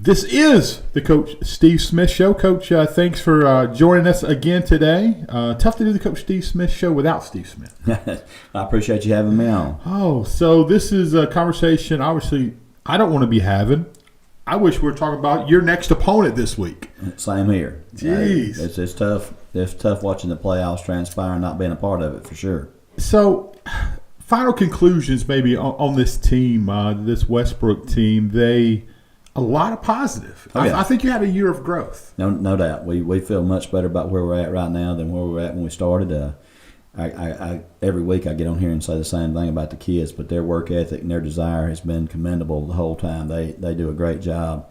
This is the Coach Steve Smith Show. Coach, thanks for joining us again today. Tough to do the Coach Steve Smith Show without Steve Smith. I appreciate you having me on. Oh, so this is a conversation, obviously, I don't want to be having. I wish we were talking about your next opponent this week. Same here. Jeez. It's tough. It's tough watching the playoffs transpire and not being a part of it, for sure. So, final conclusions maybe on this team, this Westbrook team. A lot of positive. Oh, yeah. I think you had a year of growth. No doubt. We feel much better about where we're at right now than where we were at when we started. I every week I get on here and say the same thing about the kids, but their work ethic and their desire has been commendable the whole time. They do a great job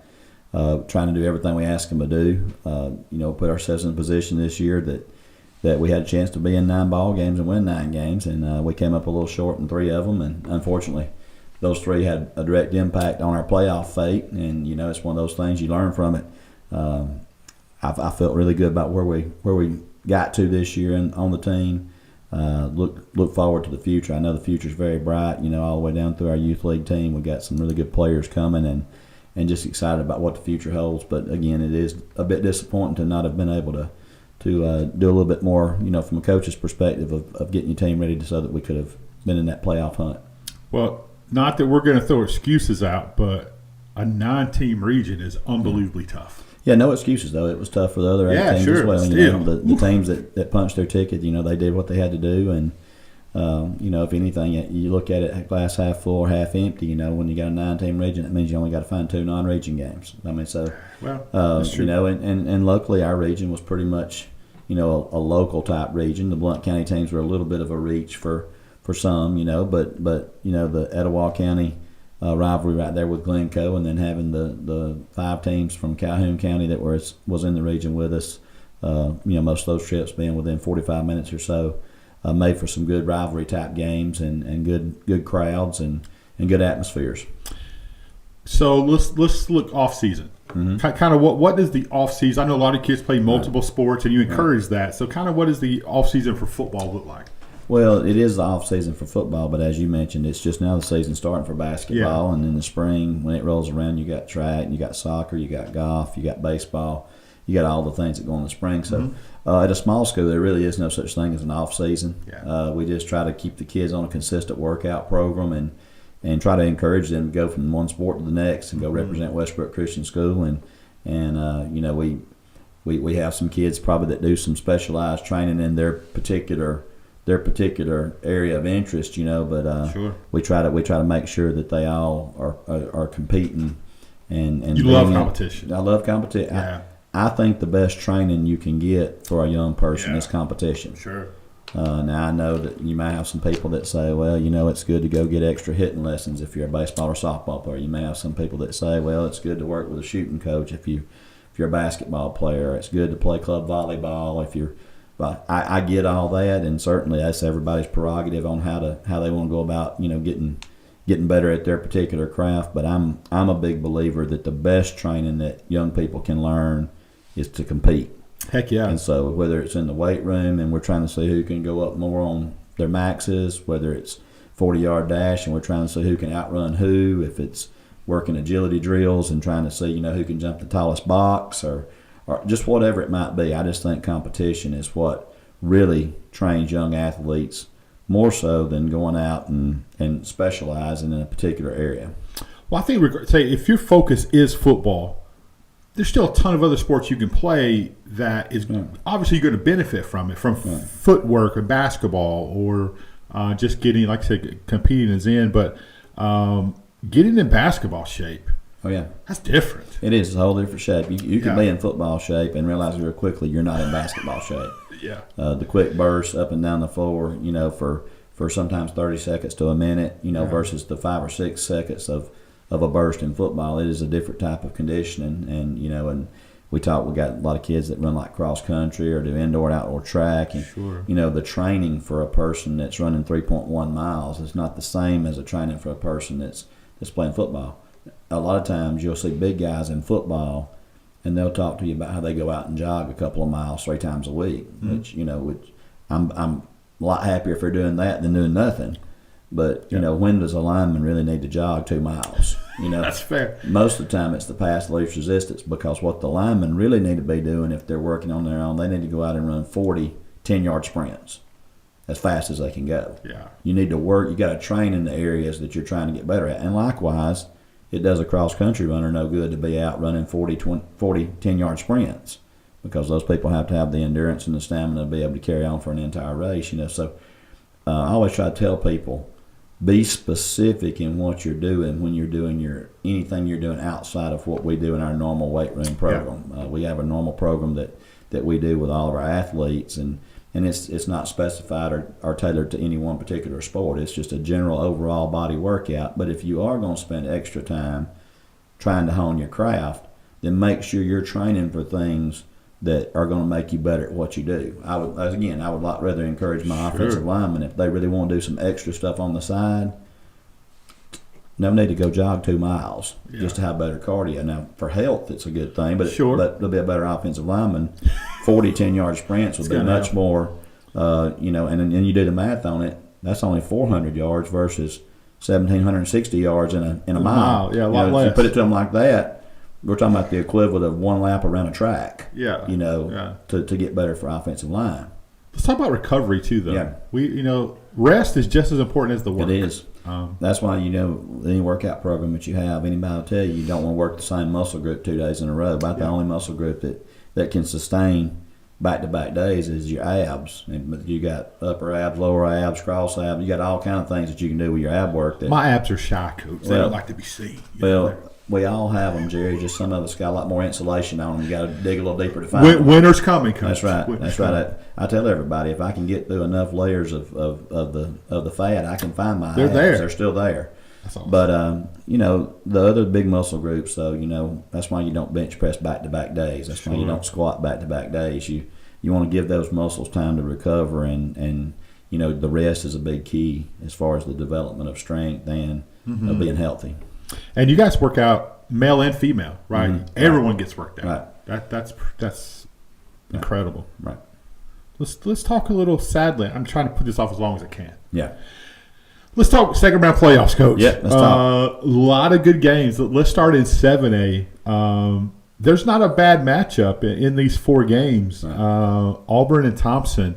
trying to do everything we ask them to do. Put ourselves in a position this year that we had a chance to be in 9 ball games and win 9 games, and we came up a little short in 3 of them, and unfortunately those 3 had a direct impact on our playoff fate, and it's one of those things you learn from it. I felt really good about where we got to this year and on the team. Look forward to the future. I know the future's very bright. All the way down through our youth league team, we got some really good players coming, and just excited about what the future holds. But again, it is a bit disappointing to not have been able to do a little bit more, from a coach's perspective of getting your team ready so that we could have been in that playoff hunt. Well, not that we're going to throw excuses out, but a 9-team region is unbelievably tough. Yeah, no excuses, though. It was tough for the other 8 teams as well. The teams that punched their ticket, they did what they had to do. And, if anything, you look at it glass half full or half empty, when you got a 9-team region, it means you only got to find 2 non-region games. That's true. And locally our region was pretty much, a local-type region. The Blount County teams were a little bit of a reach for some, but the Etowah County rivalry right there with Glencoe, and then having the 5 teams from Calhoun County that was in the region with us, most of those trips being within 45 minutes or so, made for some good rivalry type games and good crowds and good atmospheres. So let's look off season. Mm-hmm. Kind of what is the off season? I know a lot of kids play multiple sports, and you encourage that. So kind of what does the off season for football look like? Well, it is the off season for football, but as you mentioned, it's just now the season starting for basketball. Yeah. And in the spring, when it rolls around, you got track, you got soccer, you got golf, you got baseball, you got all the things that go in the spring. So at a small school, there really is no such thing as an off season. Yeah. We just try to keep the kids on a consistent workout program and try to encourage them to go from one sport to the next and go represent Westbrook Christian School. And we have some kids probably that do some specialized training in their particular area of interest, but sure. we try to make sure that they all are competing and you love competition. I love competition. Yeah. I think the best training you can get for a young person is competition. Sure. Now I know that you may have some people that say, well, it's good to go get extra hitting lessons if you're a baseball or softball player. You may have some people that say, well, it's good to work with a shooting coach if you're a basketball player. It's good to play club volleyball if you're. But I get all that, and certainly that's everybody's prerogative on how they want to go about getting better at their particular craft. But I'm a big believer that the best training that young people can learn is to compete. Heck yeah! And so whether it's in the weight room and we're trying to see who can go up more on their maxes, whether it's 40-yard dash and we're trying to see who can outrun who, if it's working agility drills and trying to see who can jump the tallest box or just whatever it might be. I just think competition is what really trains young athletes more so than going out and specializing in a particular area. Well, I think if your focus is football, there's still a ton of other sports you can play that is obviously you're going to benefit from it, from footwork or basketball or just getting, like I said, competing is in, but getting in basketball shape. Oh, yeah. That's different. It is. It's a whole different shape. You can be in football shape and realize very quickly you're not in basketball shape. Yeah. The quick bursts up and down the floor, for sometimes 30 seconds to a minute, versus the 5 or 6 seconds of a burst in football. It is a different type of conditioning. And we got a lot of kids that run like cross country or do indoor and outdoor track. And, sure. The training for a person that's running 3.1 miles is not the same as a training for a person that's playing football. A lot of times you'll see big guys in football and they'll talk to you about how they go out and jog a couple of miles 3 times a week, which I'm a lot happier if they're doing that than doing nothing. But, when does a lineman really need to jog 2 miles? That's fair. Most of the time it's the pass least resistance, because what the linemen really need to be doing if they're working on their own, they need to go out and run 40 10-yard sprints as fast as they can go. Yeah. You need to work. You got to train in the areas that you're trying to get better at. And likewise, it does a cross-country runner no good to be out running 40 10-yard sprints, because those people have to have the endurance and the stamina to be able to carry on for an entire race. So I always try to tell people, be specific in what you're doing when you're doing anything you're doing outside of what we do in our normal weight room program. Yeah. We have a normal program that we do with all of our athletes, and it's not specified or tailored to any one particular sport. It's just a general overall body workout. But if you are going to spend extra time trying to hone your craft, then make sure you're training for things that are going to make you better at what you do. I would rather encourage my offensive linemen, if they really want to do some extra stuff on the side, no need to go jog 2 miles just to have better cardio. Now, for health, it's a good thing, but they'll be a better offensive lineman. 40 10-yard sprints would be much more, and you do the math on it, that's only 400 yards versus 1,760 yards in a mile. Yeah, a lot less. If you put it to them like that, we're talking about the equivalent of 1 lap around a track. Yeah. To get better for offensive line. Let's talk about recovery too, though. Yeah. Rest is just as important as the work. It is. That's why any workout program that you have, anybody will tell you don't want to work the same muscle group 2 days in a row. About the only muscle group that can sustain back-to-back days is your abs. And you got upper abs, lower abs, cross abs. You got all kind of things that you can do with your ab work. My abs are shy, Coach. They don't like to be seen. We all have them, Jerry. Just some of us got a lot more insulation on them. You got to dig a little deeper to find them. Winter's coming, Coach. That's right. That's right. I tell everybody, if I can get through enough layers of the fat, I can find my abs. There. They're still there. That's awesome. But the other big muscle groups, though, that's why you don't bench press back-to-back days. That's why you don't squat back-to-back days. You want to give those muscles time to recover, and the rest is a big key as far as the development of strength and of being healthy. And you guys work out male and female, right? Mm-hmm. Everyone gets worked out. Right. That's incredible. Right. Let's talk a little. Sadly, I'm trying to put this off as long as I can. Yeah. Let's talk second round playoffs, Coach. Yeah. Let's talk. A lot of good games. Let's start in 7A. There's not a bad matchup in these 4 games. Right. Auburn and Thompson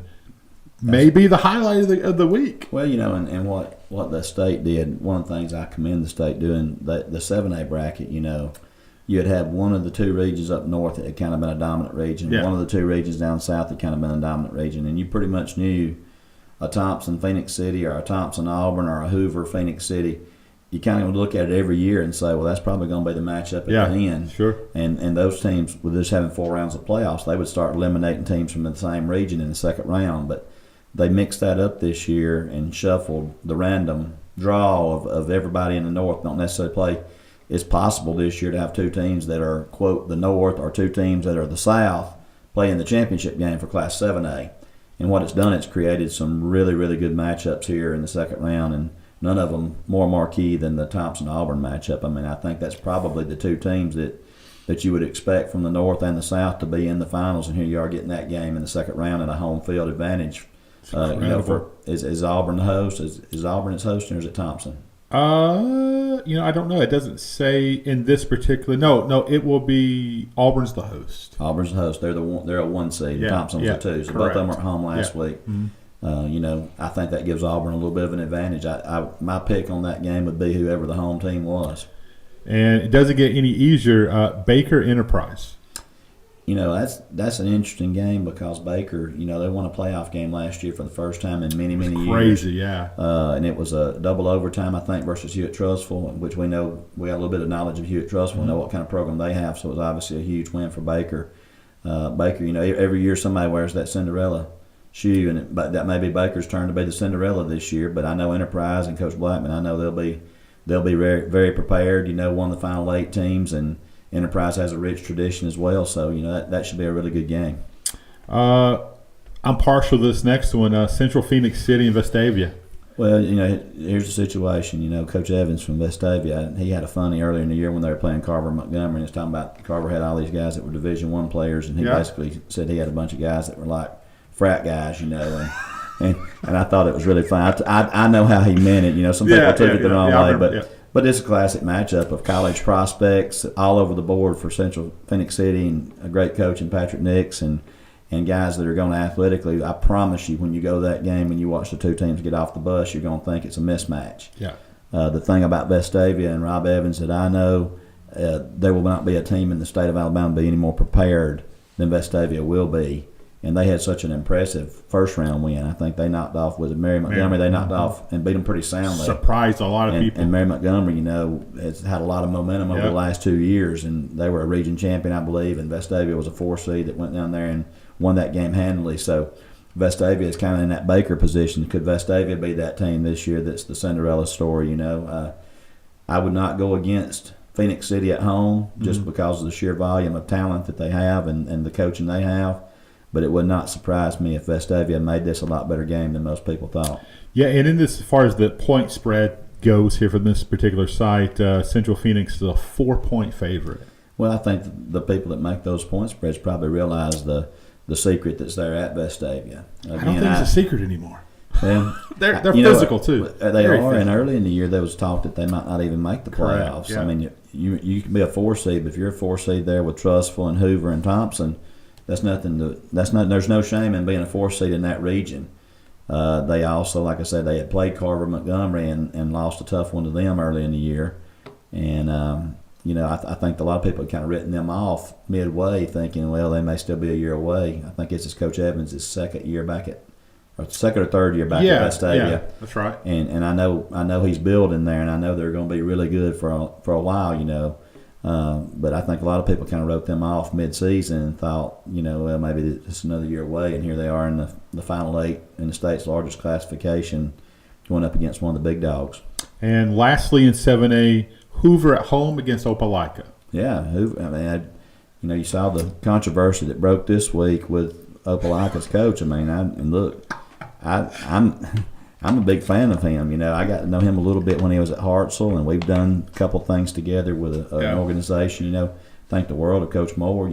may be the highlight of the week. Well, and what the state did, one of the things I commend the state doing, the 7A bracket, you had had one of the 2 regions up north that had kind of been a dominant region. Yeah. One of the 2 regions down south had kind of been a dominant region. And you pretty much knew a Thompson Phoenix City or a Thompson Auburn or a Hoover Phoenix City. You kind of look at it every year and say, well, that's probably going to be the matchup at the end. Sure. And those teams, with just having 4 rounds of playoffs, they would start eliminating teams from the same region in the second round. But they mixed that up this year and shuffled the random draw of everybody in the North. Don't necessarily play. It's possible this year to have 2 teams that are, quote, the North, or 2 teams that are the South playing the championship game for Class 7A. And what it's done, it's created some really, really good matchups here in the second round, and none of them more marquee than the Thompson-Auburn matchup. I mean, I think that's probably the 2 teams that you would expect from the North and the South to be in the finals, and here you are getting that game in the second round at a home field advantage. Is Auburn the host? Is Auburn its host, or is it Thompson? I don't know. It doesn't say in this particular. No, it will be Auburn's the host. Auburn's the host. They're a 1 seed. Yeah, Thompson's a 2. So correct. both of them were at home last week. Mm-hmm. I think that gives Auburn a little bit of an advantage. My pick on that game would be whoever the home team was. And it doesn't get any easier. Baker Enterprise. That's an interesting game because Baker, they won a playoff game last year for the first time in many, many years. Crazy, yeah. And it was a double overtime, I think, versus Hewitt-Trussville, which we know we got a little bit of knowledge of Hewitt-Trussville, mm-hmm. know what kind of program they have, so it was obviously a huge win for Baker. Baker, every year somebody wears that Cinderella shoe, and that may be Baker's turn to be the Cinderella this year. But I know Enterprise and Coach Blackman, I know they'll be very, very prepared. One of the final 8 teams, and Enterprise has a rich tradition as well, so that should be a really good game. I'm partial to this next one, Central Phoenix City and Vestavia. Well, here's the situation. Coach Evans from Vestavia, he had a funny earlier in the year when they were playing Carver Montgomery, and it's talking about Carver had all these guys that were Division I players, and he basically said he had a bunch of guys that were like frat guys, and and I thought it was really fun. I know how he meant it. Some people took it the wrong way, but it's a classic matchup of college prospects all over the board for Central Phoenix City, and a great coach in Patrick Nix, and guys that are going athletically. I promise you, when you go to that game and you watch the two teams get off the bus, you're going to think it's a mismatch. Yeah. The thing about Vestavia and Rob Evans that I know, there will not be a team in the state of Alabama be any more prepared than Vestavia will be. And they had such an impressive first-round win. I think they knocked off, was it Mary Montgomery? They knocked off and beat them pretty soundly. Surprised a lot of people. And Mary Montgomery, has had a lot of momentum over the last 2 years, and they were a region champion, I believe, and Vestavia was a 4 seed that went down there and won that game handily. So Vestavia is kind of in that Baker position. Could Vestavia be that team this year that's the Cinderella story, I would not go against Phoenix City at home just because of the sheer volume of talent that they have and the coaching they have. But it would not surprise me if Vestavia made this a lot better game than most people thought. Yeah, and in this, as far as the point spread goes here from this particular site, Central Phoenix is a 4-point favorite. Well, I think the people that make those point spreads probably realize the secret that's there at Vestavia. Again, I don't think it's a secret anymore. Well, they're physical too. They are, and early in the year there was talk that they might not even make the playoffs. Yeah. I mean, you can be a 4 seed, but if you're a 4 seed there with Trustful and Hoover and Thompson, there's no shame in being a 4 seed in that region. They also, like I said, they had played Carver Montgomery and lost a tough one to them early in the year, and I think a lot of people had kind of written them off midway, thinking, well, they may still be a year away. I think this is Coach Evans' second or third year back at Vestavia. Yeah, that's right. And I know he's building there, and I know they're going to be really good for a while, But I think a lot of people kind of wrote them off mid-season and thought, well, maybe it's another year away, and here they are in the Final 8 in the state's largest classification, going up against one of the big dogs. And lastly, in 7A, Hoover at home against Opelika. Yeah, Hoover. I mean, you saw the controversy that broke this week with Opelika's coach. I mean, I'm a big fan of him. I got to know him a little bit when he was at Hartselle, and we've done a couple things together with an organization. Think the world of Coach Moore.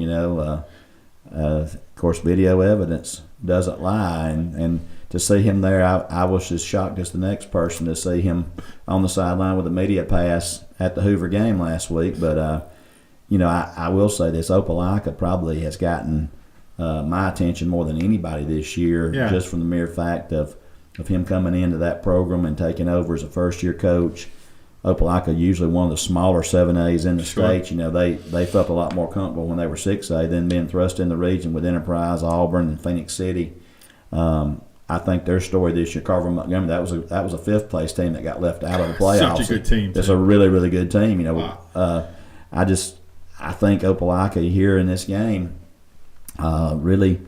Of course, video evidence doesn't lie, and to see him there, I was as shocked as the next person to see him on the sideline with a media pass at the Hoover game last week. But I will say this: Opelika probably has gotten my attention more than anybody this year, just from the mere fact of him coming into that program and taking over as a first-year coach. Opelika, usually one of the smaller 7As in the state. They felt a lot more comfortable when they were 6A than being thrust in the region with Enterprise, Auburn, and Phoenix City. I think their story this year, Carver Montgomery, that was a fifth-place team that got left out of the playoffs. Such a good team. It's a really, really good team. Wow. I think Opelika here in this game really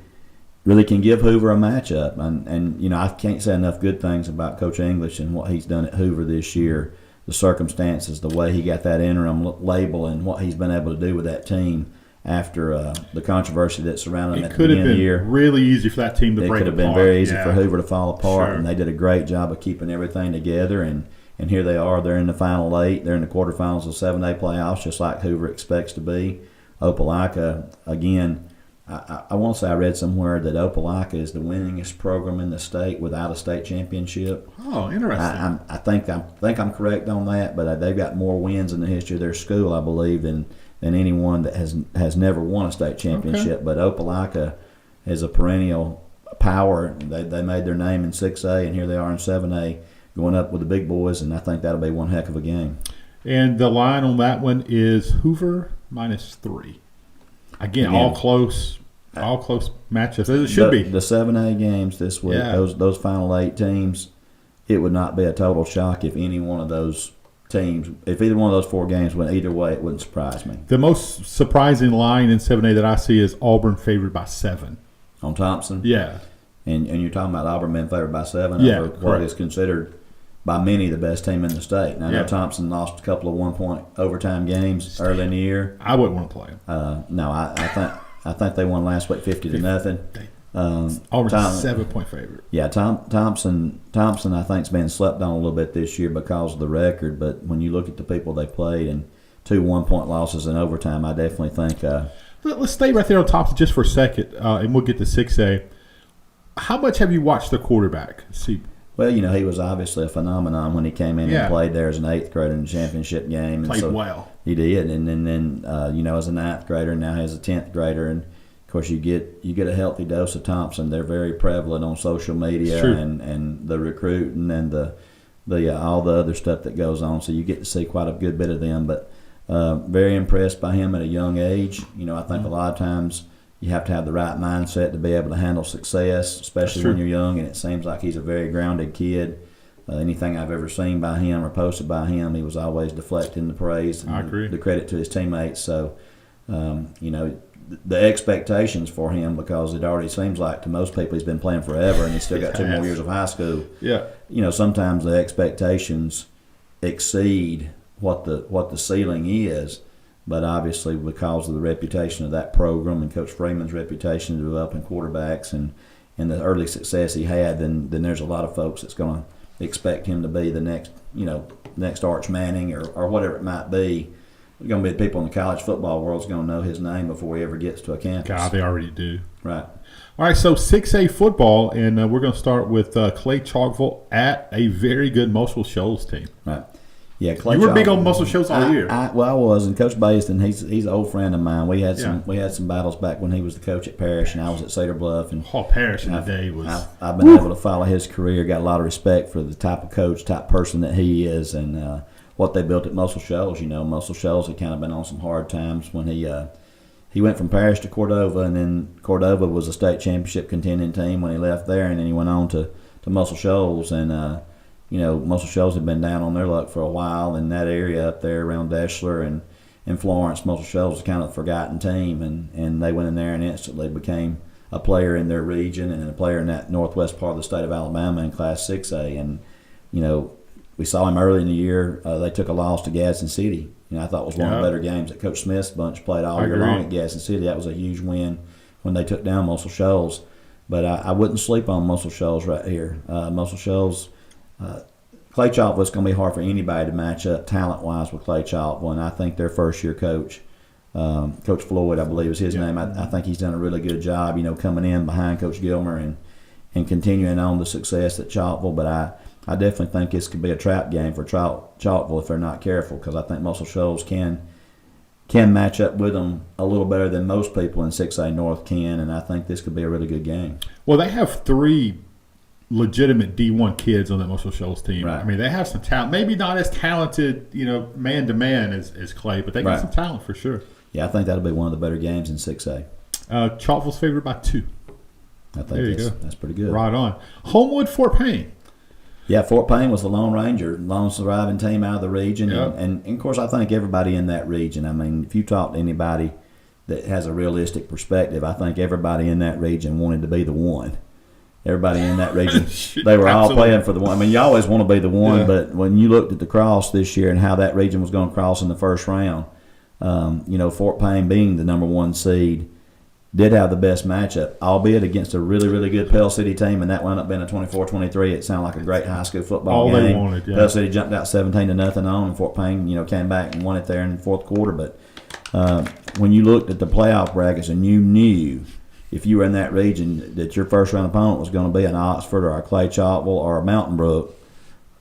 can give Hoover a matchup. And I can't say enough good things about Coach English and what he's done at Hoover this year, the circumstances, the way he got that interim label, and what he's been able to do with that team after the controversy that surrounded him at the beginning of the year. It could have been really easy for that team to break apart. It could have been very easy for Hoover to fall apart, and they did a great job of keeping everything together. And here they are. They're in the Final 8. They're in the quarterfinals of 7A playoffs, just like Hoover expects to be. Opelika, again, I want to say I read somewhere that Opelika is the winningest program in the state without a state championship. Oh, interesting. I think I'm correct on that, but they've got more wins in the history of their school, I believe, than anyone that has never won a state championship. Okay. But Opelika is a perennial power. They made their name in 6A, and here they are in 7A going up with the big boys, and I think that'll be one heck of a game. And the line on that one is Hoover -3. Again, all close matchups, as it should be. The 7A games this week, those Final 8 teams, it would not be a total shock if any one of those teams, if either one of those 4 games went either way, it wouldn't surprise me. The most surprising line in 7A that I see is Auburn favored by 7. On Thompson? Yeah. And you're talking about Auburn being favored by 7 over what is considered by many the best team in the state. Now, I know Thompson lost a couple of 1-point overtime games early in the year. I wouldn't want to play them. No, I think they won last week 50-0. Auburn's a 7-point favorite. Yeah, Thompson I think has been slept on a little bit this year because of the record. But when you look at the people they played and 2 1-point losses in overtime, I definitely think. Let's stay right there on Thompson just for a second, and we'll get to 6A. How much have you watched the quarterback? See, Well, he was obviously a phenomenon when he came in Yeah. and played there as an 8th grader in the championship game. played and so well. He did, and then as a 9th grader, now as a 10th grader, and of course you get a healthy dose of Thompson. They're very prevalent on social media Sure. and the recruiting and the all the other stuff that goes on. So you get to see quite a good bit of them. But very impressed by him at a young age. I think a lot of times you have to have the right mindset to be able to handle success, especially when you're young. And it seems like he's a very grounded kid. Anything I've ever seen by him or posted by him, he was always deflecting the praise and I agree. the credit to his teammates. So, the expectations for him, because it already seems like to most people he's been playing forever and he's still got 2 more years of high school. Yeah. Sometimes the expectations exceed what the ceiling is. But obviously, because of the reputation of that program and Coach Freeman's reputation to developing quarterbacks and the early success he had, then there's a lot of folks that's going to expect him to be the next Arch Manning or whatever it might be. There's going to be people in the college football world that's going to know his name before he ever gets to a campus. God, they already do. Right. All right, so 6A football, and we're going to start with Clay Chalkville at a very good Muscle Shoals team. Right. Yeah, Clay You were big Chalkville. on Muscle Shoals all year. I was, and Coach Baston, he's an old friend of mine. We had some battles back when he was the coach at Parrish, and I was at Cedar Bluff. And Paul Parrish in the day was. I've been able to follow his career. Got a lot of respect for the type of coach, type person that he is, and what they built at Muscle Shoals. Muscle Shoals had kind of been on some hard times when he went from Parrish to Cordova, and then Cordova was a state championship contending team when he left there, and then he went on to Muscle Shoals, and Muscle Shoals had been down on their luck for a while in that area up there around Deschler and Florence. Muscle Shoals was kind of a forgotten team, and they went in there and instantly became a player in their region and a player in that northwest part of the state of Alabama in Class 6A. And, we saw him early in the year. They took a loss to Gadsden City. I thought it was one of the better games that Coach Smith's bunch played all year long at Gadsden City. That was a huge win when they took down Muscle Shoals. But I wouldn't sleep on Muscle Shoals right here. Muscle Shoals, Clay Chalkville is going to be hard for anybody to match up talent-wise with Clay Chalkville, and I think their first-year coach, Coach Floyd, I believe is his name. I think he's done a really good job, coming in behind Coach Gilmer and continuing on the success at Chalkville. But I definitely think this could be a trap game for Chalkville if they're not careful, because I think Muscle Shoals can match up with them a little better than most people in 6A North can, and I think this could be a really good game. Well, they have 3 legitimate D1 kids on that Muscle Shoals team. Right. I mean, they have some talent. Maybe not as talented, man to man as Clay, but they got some talent for sure. Yeah, I think that'll be one of the better games in 6A. Chalkville's favored by 2. I think that's pretty good. Right on. Homewood, Fort Payne. Yeah, Fort Payne was the Lone Ranger, lone surviving team out of the region. Yep. And of course, I think everybody in that region, I mean, if you talk to anybody that has a realistic perspective, I think everybody in that region wanted to be the one. Everybody in that region, they were all playing for the one. I mean, you always want to be the one, but when you looked at the cross this year and how that region was going to cross in the first round, Fort Payne being the number 1 seed, did have the best matchup, albeit against a really, really good Pell City team, and that wound up being a 24-23. It sounded like a great high school football game. All they wanted, yeah. Pell City jumped out 17-0 on, and Fort Payne, came back and won it there in the fourth quarter. But when you looked at the playoff brackets and you knew if you were in that region that your first-round opponent was going to be an Oxford or a Clay Chalkville or a Mountain Brook,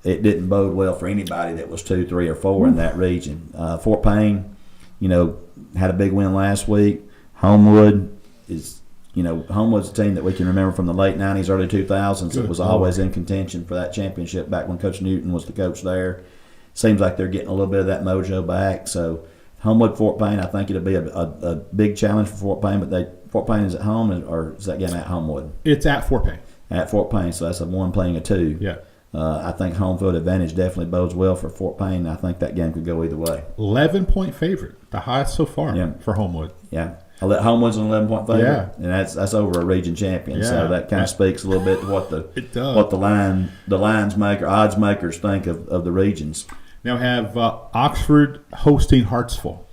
it didn't bode well for anybody that was 2, 3, or 4 in that region. Fort Payne, had a big win last week. Homewood is, Homewood's a team that we can remember from the late 90s, early 2000s. It was always in contention for that championship back when Coach Newton was the coach there. Seems like they're getting a little bit of that mojo back. So Homewood, Fort Payne, I think it'll be a big challenge for Fort Payne. But Fort Payne is at home, or is that game at Homewood? It's at Fort Payne. At Fort Payne, so that's a 1 playing a 2. Yeah. I think home field advantage definitely bodes well for Fort Payne. I think that game could go either way. 11-point favorite, the highest so far for Homewood. Yeah. Homewood's an 11-point favorite. Yeah. And that's over a region champion. Yeah. So that kind of speaks a little bit to what the odds makers think of the regions. Now have Oxford hosting Hartsville.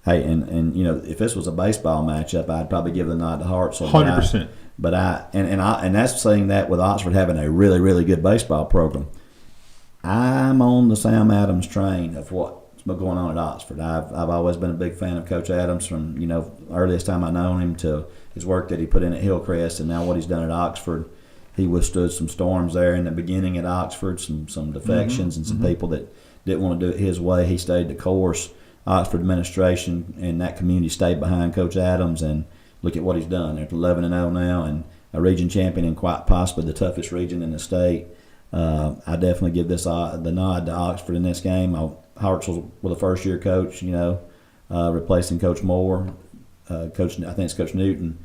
Hey, and if this was a baseball matchup, I'd probably give the nod to Hartsville. 100%. But that's saying that with Oxford having a really, really good baseball program. I'm on the Sam Adams train of what's been going on at Oxford. I've always been a big fan of Coach Adams from earliest time I known him to his work that he put in at Hillcrest and now what he's done at Oxford. he withstood some storms there in the beginning at Oxford, some defections and some people that didn't want to do it his way. He stayed the course. Oxford administration and that community stayed behind Coach Adams, and look at what he's done. They're 11-0 now and a region champion in quite possibly the toughest region in the state. I definitely give this the nod to Oxford in this game. Hartsville was a first-year coach, replacing Coach Moore. I think it's Coach Newton,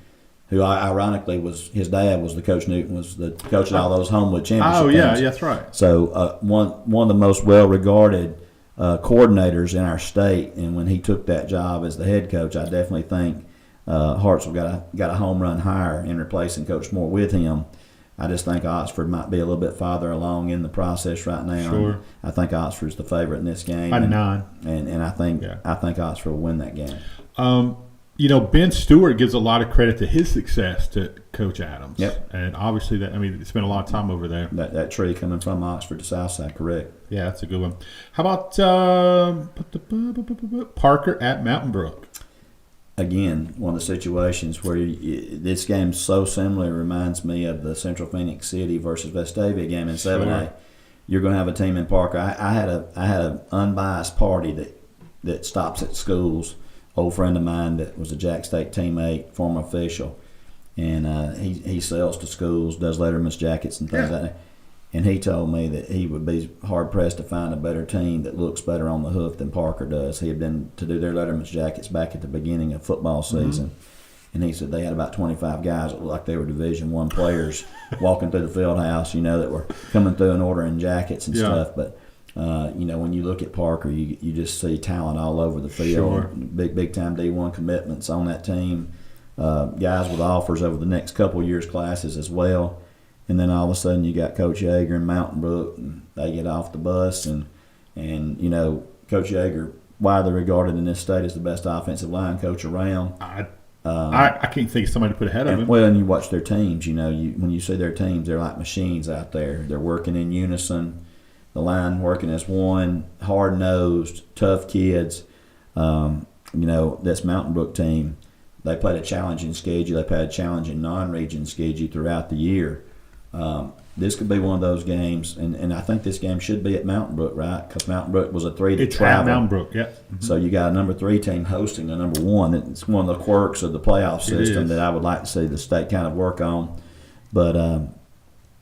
who ironically was his dad was the Coach Newton, was the coach at all those Homewood championship games. That's right. So one of the most well-regarded coordinators in our state, and when he took that job as the head coach, I definitely think Hartsville got a home run higher in replacing Coach Moore with him. I just think Oxford might be a little bit farther along in the process right now. Sure. I think Oxford's the favorite in this game. By 9. And I think Oxford will win that game. Ben Stewart gives a lot of credit to his success to Coach Adams. Yep. And obviously he spent a lot of time over there. That tree coming from Oxford to Southside, correct. Yeah, that's a good one. How about Parker at Mountain Brook? Again, one of the situations where this game so similar reminds me of the Central Phoenix City versus Vestavia game in 7A. Sure. You're going to have a team in Parker. I had an unbiased party that stops at schools. Old friend of mine that was a Jack State teammate, former official, and he sells to schools, does letterman's jackets and things like that. And he told me that he would be hard-pressed to find a better team that looks better on the hoof than Parker does. He had been to do their letterman's jackets back at the beginning of football season. And he said they had about 25 guys that looked like they were Division I players walking through the field house, that were coming through and ordering jackets and stuff. But, when you look at Parker, you just see talent all over the field. Sure. Big-time D1 commitments on that team. Guys with offers over the next couple of years' classes as well. And then all of a sudden you got Coach Yeager and Mountain Brook, and they get off the bus. And Coach Yeager, widely regarded in this state as the best offensive line coach around. I can't think of somebody to put ahead of him. Well, and you watch their teams. When you see their teams, they're like machines out there. They're working in unison. The line working as one, hard-nosed, tough kids. This Mountain Brook team, they played a challenging schedule. They played a challenging non-region schedule throughout the year. This could be one of those games, and I think this game should be at Mountain Brook, right? Because Mountain Brook was a 3 to travel. At Mountain Brook, yeah. So you got a number 3 team hosting a number 1. It's one of the quirks of the playoff system that I would like to see the state kind of work on. But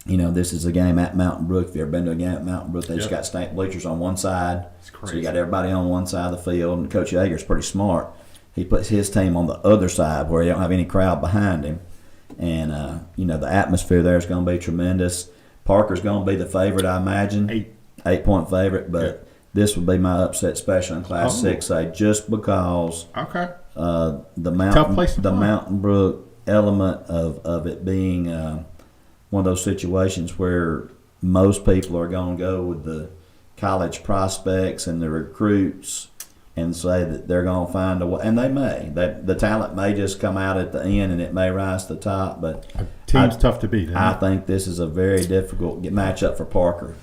this is a game at Mountain Brook. If you've ever been to a game at Mountain Brook, they just got state bleachers on one side. It's crazy. So you got everybody on one side of the field, and Coach Yeager's pretty smart. He puts his team on the other side where you don't have any crowd behind him. And, the atmosphere there is going to be tremendous. Parker's going to be the favorite, I imagine. 8-point favorite, but this would be my upset special in Class 6A just because the Mountain Brook element of it being one of those situations where most people are going to go with the college prospects and the recruits and say that they're going to find a way, and they may. The talent may just come out at the end, and it may rise to the top. But a team's tough to beat. I think this is a very difficult matchup for Parker.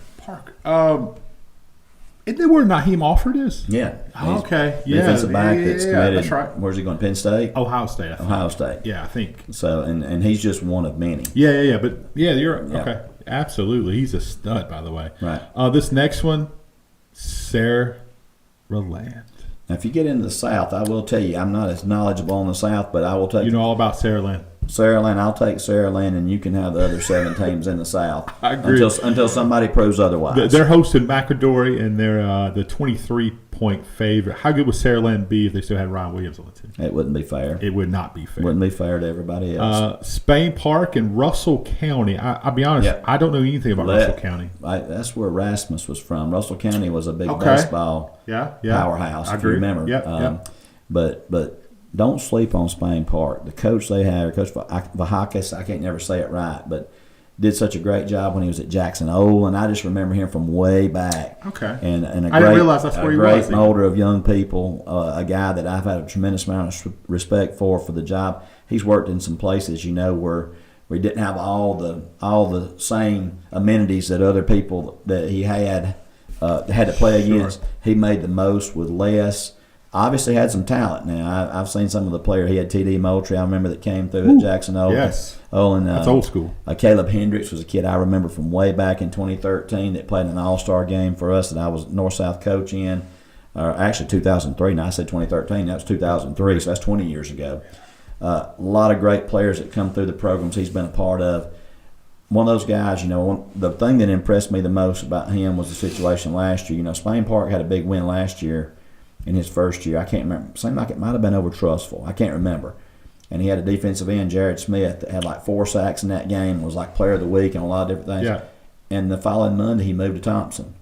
Isn't that where Naheem Alford is? Yeah. Okay. Yeah. Defensive back that's committed. That's right. Where's he going? Penn State? Ohio State. I think. Ohio State. Yeah, I think. So, and he's just one of many. Yeah. But you're okay. Absolutely, he's a stud, by the way. Right. This next one, Sarah Land. Now, if you get into the South, I will tell you, I'm not as knowledgeable on the South, but I will take. You know all about Sarah Land. Saraland, I'll take Saraland, and you can have the other 7 teams in the South. I agree. Until somebody proves otherwise. They're hosting McAdory, and they're the 23-point favorite. How good would Saraland be if they still had Ryan Williams on the team? It wouldn't be fair. It would not be fair. Wouldn't be fair to everybody else. Spain Park and Russell County. I'll be honest, I don't know anything about Russell County. That's where Rasmus was from. Russell County was a big baseball powerhouse, if you remember. But don't sleep on Spain Park. The coach they had, Coach Vajakis, I can't never say it right, but did such a great job when he was at Jackson Hole, and I just remember him from way back. Okay. And I didn't realize that's where he was. A great molder of young people, a guy that I've had a tremendous amount of respect for the job. He's worked in some places, where we didn't have all the same amenities that other people that he had to play against. He made the most with less. obviously had some talent. Now I've seen some of the players. He had T.D. Moultrie, I remember, that came through at Jackson Hole. Yes. That's old school. Caleb Hendricks was a kid I remember from way back in 2013 that played an all-star game for us that I was North-South coach in. Actually 2003. Now I said 2013. That was 2003, so that's 20 years ago. A lot of great players that come through the programs he's been a part of. One of those guys, the thing that impressed me the most about him was the situation last year. Spain Park had a big win last year in his first year. I can't remember. It seemed like it might have been over Trustful. I can't remember. And he had a defensive end, Jared Smith, that had like 4 sacks in that game, was like player of the week and a lot of different things. Yeah. And the following Monday, he moved to Thompson.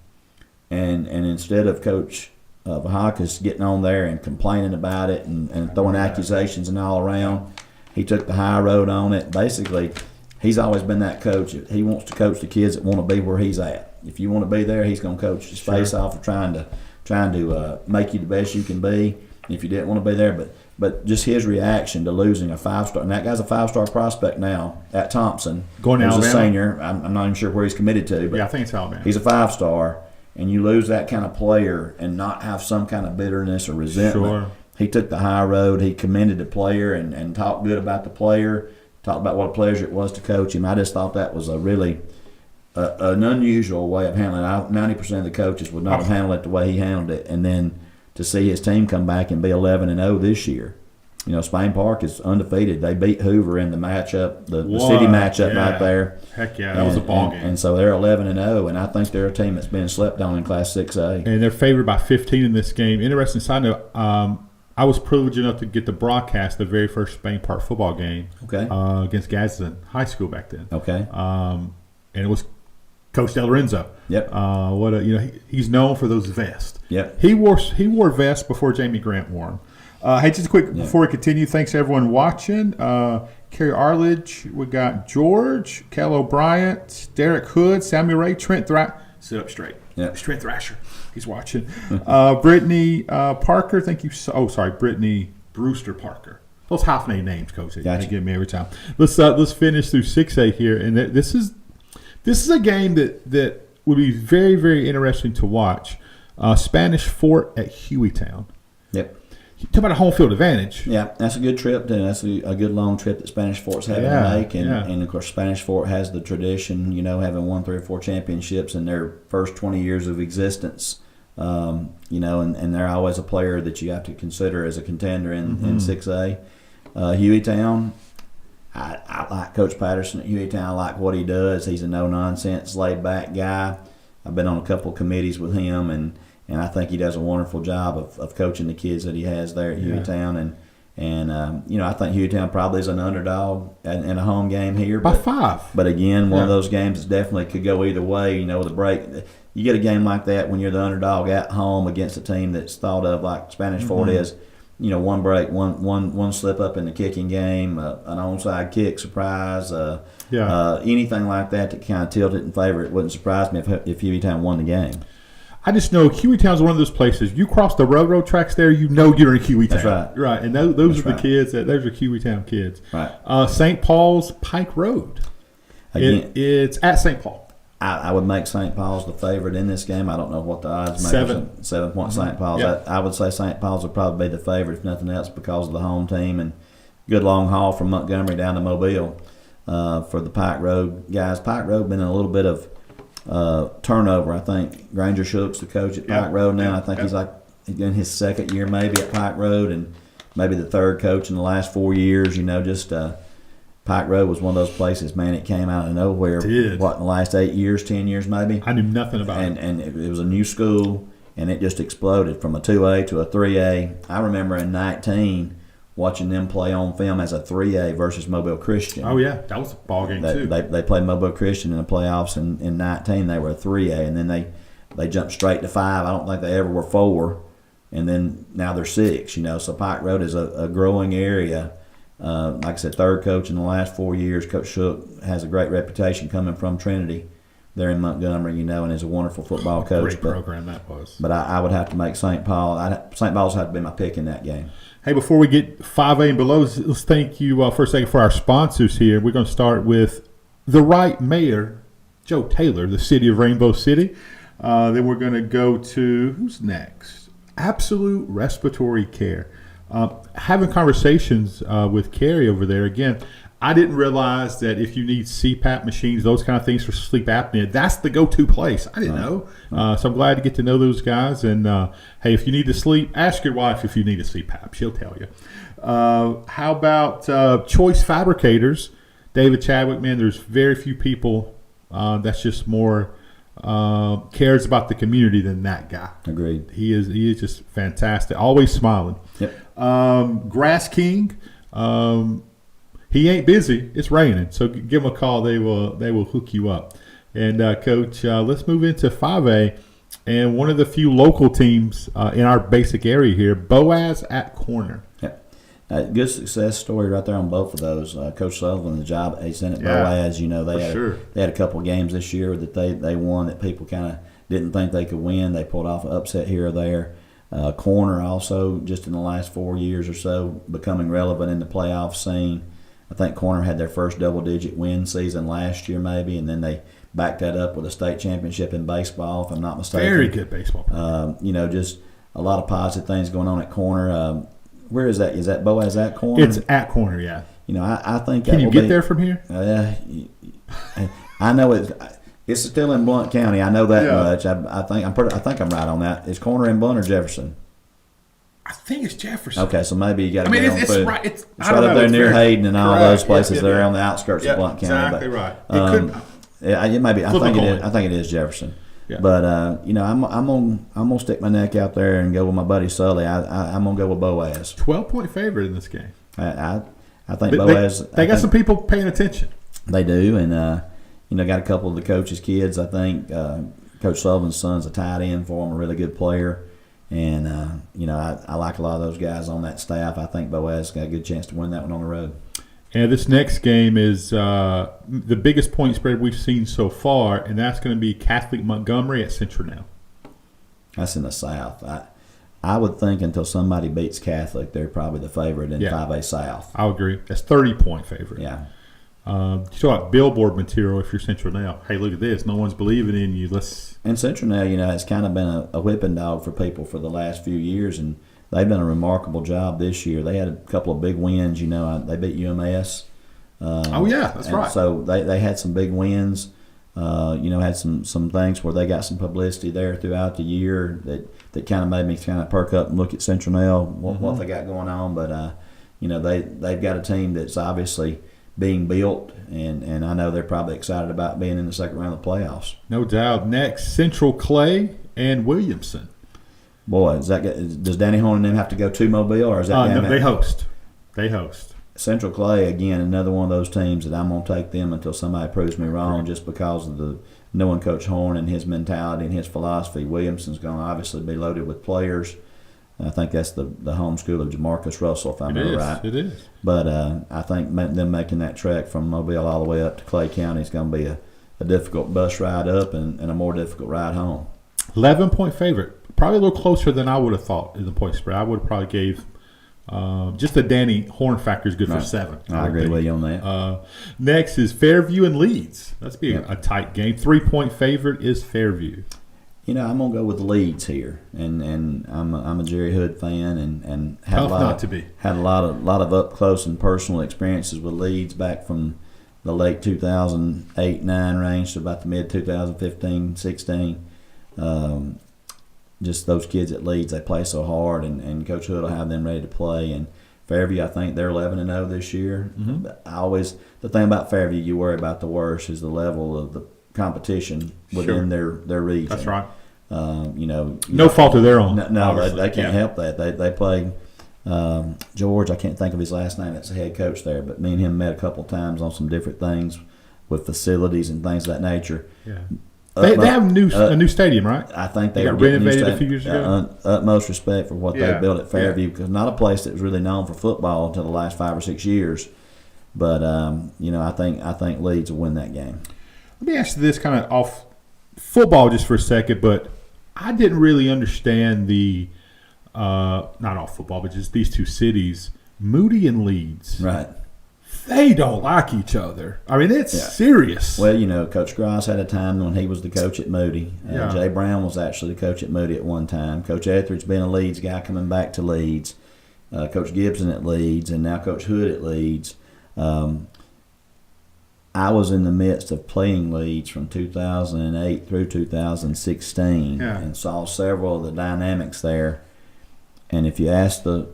And instead of Coach Vahakas getting on there and complaining about it and throwing accusations and all around, he took the high road on it. Basically, he's always been that coach. He wants to coach the kids that want to be where he's at. If you want to be there, he's going to coach his face off of trying to make you the best you can be. If you didn't want to be there, but just his reaction to losing a 5-star, and that guy's a 5-star prospect now at Thompson. Going to Alabama. He's a senior. I'm not even sure where he's committed to, but I think it's Alabama. He's a 5-star, and you lose that kind of player and not have some kind of bitterness or resentment. Sure. He took the high road. He commended the player and talked good about the player. Talked about what a pleasure it was to coach him. I just thought that was a really an unusual way of handling it. 90% of the coaches would not have handled it the way he handled it. And then to see his team come back and be 11-0 this year. Spain Park is undefeated. They beat Hoover in the matchup, the city matchup right there. Heck yeah, that was a ball game. And so they're 11-0, and I think they're a team that's been slept on in Class 6A. And they're favored by 15 in this game. Interesting side note, I was privileged enough to get to broadcast the very first Spain Park football game against Gadsden High School back then. Okay. And it was Coach Del Lorenzo. Yep. He's known for those vests. Yep. He wore vests before Jamie Grant wore them. Hey, just quick before we continue, thanks to everyone watching. Kerry Arledge, we got George, Cal O'Brien, Derek Hood, Samuel Ray, Trent Thrasher. Sit up straight. Yeah. Trent Thrasher. He's watching. Brittany Parker, thank you. Brittany Brewster Parker. Those hyphenated names, Coach. They get me every time. Let's finish through 6A here, and this is a game that would be very, very interesting to watch. Spanish Fort at Hueytown. Yep. Talk about a home field advantage. Yeah, that's a good trip. That's a good long trip that Spanish Fort's having to make. And, of course, Spanish Fort has the tradition, having won 3 or 4 championships in their first 20 years of existence. And they're always a player that you have to consider as a contender in 6A. Hueytown, I like Coach Patterson at Hueytown. I like what he does. He's a no-nonsense, laid-back guy. I've been on a couple of committees with him, and I think he does a wonderful job of coaching the kids that he has there at Hueytown. And I think Hueytown probably is an underdog in a home game here. By 5. But again, one of those games that definitely could go either way, with a break. You get a game like that when you're the underdog at home against a team that's thought of like Spanish Fort is. One break, one slip up in the kicking game, an onside kick surprise, anything like that kind of tilted in favor. It wouldn't surprise me if Hueytown won the game. I just know Hueytown's one of those places. You cross the railroad tracks there, you're in Hueytown. That's right. Right, and those are the kids. Those are Hueytown kids. Right. St. Paul's Pike Road. Again, It's at St. Paul. I would make St. Paul's the favorite in this game. I don't know what the odds make. 7 point St. Paul's. Yeah. I would say St. Paul's would probably be the favorite, if nothing else, because of the home team and good long haul from Montgomery down to Mobile for the Pike Road guys. Pike Road been in a little bit of turnover. I think Granger Shook's the coach at Pike Road now. I think he's he's in his second year maybe at Pike Road, and maybe the third coach in the last 4 years. Pike Road was one of those places, man, it came out of nowhere. It did. What, in the last 8 years, 10 years maybe? I knew nothing about it. And it was a new school, and it just exploded from a 2A to a 3A. I remember in 19 watching them play on film as a 3A versus Mobile Christian. Oh, yeah. That was a ball game, too. They played Mobile Christian in the playoffs in 19. They were a 3A, and then they jumped straight to 5. I don't think they ever were 4, and then now they're 6, So Pike Road is a growing area. Like I said, third coach in the last 4 years. Coach Shook has a great reputation coming from Trinity there in Montgomery, and is a wonderful football coach. Great program that was. But I would have to make St. Paul. St. Paul's had to be my pick in that game. Hey, before we get 5A and below, let's thank you for a second for our sponsors here. We're going to start with the right mayor, Joe Taylor, the city of Rainbow City. Then we're going to go to, who's next? Absolute respiratory care. Having conversations with Carrie over there, again, I didn't realize that if you need CPAP machines, those kind of things for sleep apnea, that's the go-to place. I didn't know. So I'm glad to get to know those guys. And, hey, if you need to sleep, ask your wife if you need a CPAP. She'll tell you. How about Choice Fabricators? David Chadwick, man, there's very few people that's just more cares about the community than that guy. Agreed. He is just fantastic. Always smiling. Yep. Grass King. He ain't busy. It's raining, so give them a call. They will hook you up. And Coach, let's move into 5A, and one of the few local teams in our basic area here, Boaz at Corner. Yep. Good success story right there on both of those. Coach Sullivan, the job he's in at Yeah, Boaz, they had a couple of games this year that they won that people kind of didn't think they could win. They pulled off an upset here or there. Corner also, just in the last 4 years or so, becoming relevant in the playoff scene. I think Corner had their first double-digit win season last year maybe, and then they backed that up with a state championship in baseball, if I'm not mistaken. Very good baseball. Just a lot of positive things going on at Corner. Where is that? Is that Boaz at Corner? It's at Corner, yeah. I think Can you get there from here? I know it's still in Blount County. I know that much. I think I'm right on that. Is Corner in Blount or Jefferson? I think it's Jefferson. Okay, so maybe you got to it's food. right. It's right up there near Hayden and all those places. Yep, They're on the outskirts of Blount County. Exactly right. It may be. I think it is Jefferson. Yeah. But I'm gonna stick my neck out there and go with my buddy Sully. I'm gonna go with Boaz. 12-point favorite in this game. I think But Boaz. They got some people paying attention. They do, and got a couple of the coaches' kids. I think Coach Sullivan's son's a tight end for him, a really good player. And, I like a lot of those guys on that staff. I think Boaz got a good chance to win that one on the road. And this next game is the biggest point spread we've seen so far, and that's going to be Catholic Montgomery at Central. That's in the South. I would think until somebody beats Catholic, they're probably the favorite in 5A South. I'll agree. That's 30-point favorite. Yeah. You talk about billboard material if you're Central now. Hey, look at this. No one's believing in you. And Central now, it's kind of been a whipping dog for people for the last few years, and they've done a remarkable job this year. They had a couple of big wins. They beat UMS. That's right. So they had some big wins. Had some things where they got some publicity there throughout the year that kind of made me kind of perk up and look at Central now, what they got going on. But, they've got a team that's obviously – being built, and I know they're probably excited about being in the second round of the playoffs. No doubt. Next, Central Clay and Williamson. Boy, does Danny Horn and them have to go to Mobile, or is that no, they host. Central Clay, again, another one of those teams that I'm going to take them until somebody proves me wrong, just because of knowing Coach Horn and his mentality and his philosophy. Williamson's going to obviously be loaded with players. I think that's the home school of Jamarcus Russell, if I remember right. It is. But I think them making that trek from Mobile all the way up to Clay County is going to be a difficult bus ride up and a more difficult ride home. 11-point favorite. Probably a little closer than I would have thought in the point spread. I would have probably gave just the Danny Horn factor is good for 7. I agree with you on that. Next is Fairview and Leeds. That's be a tight game. 3-point favorite is Fairview. I'm gonna go with Leeds here, and I'm a Jerry Hood fan, and had Tough not to be. Had a lot of up close and personal experiences with Leeds back from the late 2008-9 range to about the mid 2015-16. Just those kids at Leeds, they play so hard, and Coach Hood will have them ready to play. And Fairview, I think they're 11-0 this year. Mm-hmm. The thing about Fairview you worry about the worst is the level of the competition within their region. That's right. No fault of their own. No, they can't help that. They play George. I can't think of his last name. That's the head coach there. But me and him met a couple of times on some different things with facilities and things of that nature. Yeah. They have a new stadium, right? I think they got renovated a few years ago. Utmost respect for what they built at Fairview, because not a place that was really known for football until the last 5 or 6 years. But I think Leeds will win that game. Let me ask you this kind of off football just for a second, but I didn't really understand the not off football, but just these two cities, Moody and Leeds. Right. they don't like each other. I mean, it's Yeah. serious. Well, Coach Gross had a time when he was the coach at Moody. Yeah. Jay Brown was actually the coach at Moody at one time. Coach Etheridge being a Leeds guy coming back to Leeds. Coach Gibson at Leeds, and now Coach Hood at Leeds. I was in the midst of playing Leeds from 2008 through 2016, and saw several of the dynamics there. And if you ask the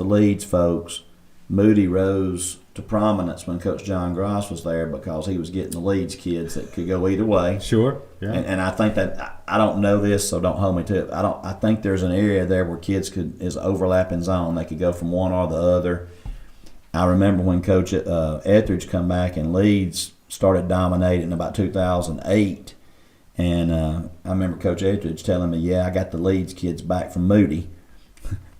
Leeds folks, Moody rose to prominence when Coach John Gross was there because he was getting the Leeds kids that could go either way. Sure, yeah. And I think that I don't know this, so don't hold me to it. I think there's an area there where kids is overlapping zone. They could go from one or the other. I remember when Coach Etheridge come back and Leeds started dominating in about 2008, and I remember Coach Etheridge telling me, "Yeah, I got the Leeds kids back from Moody."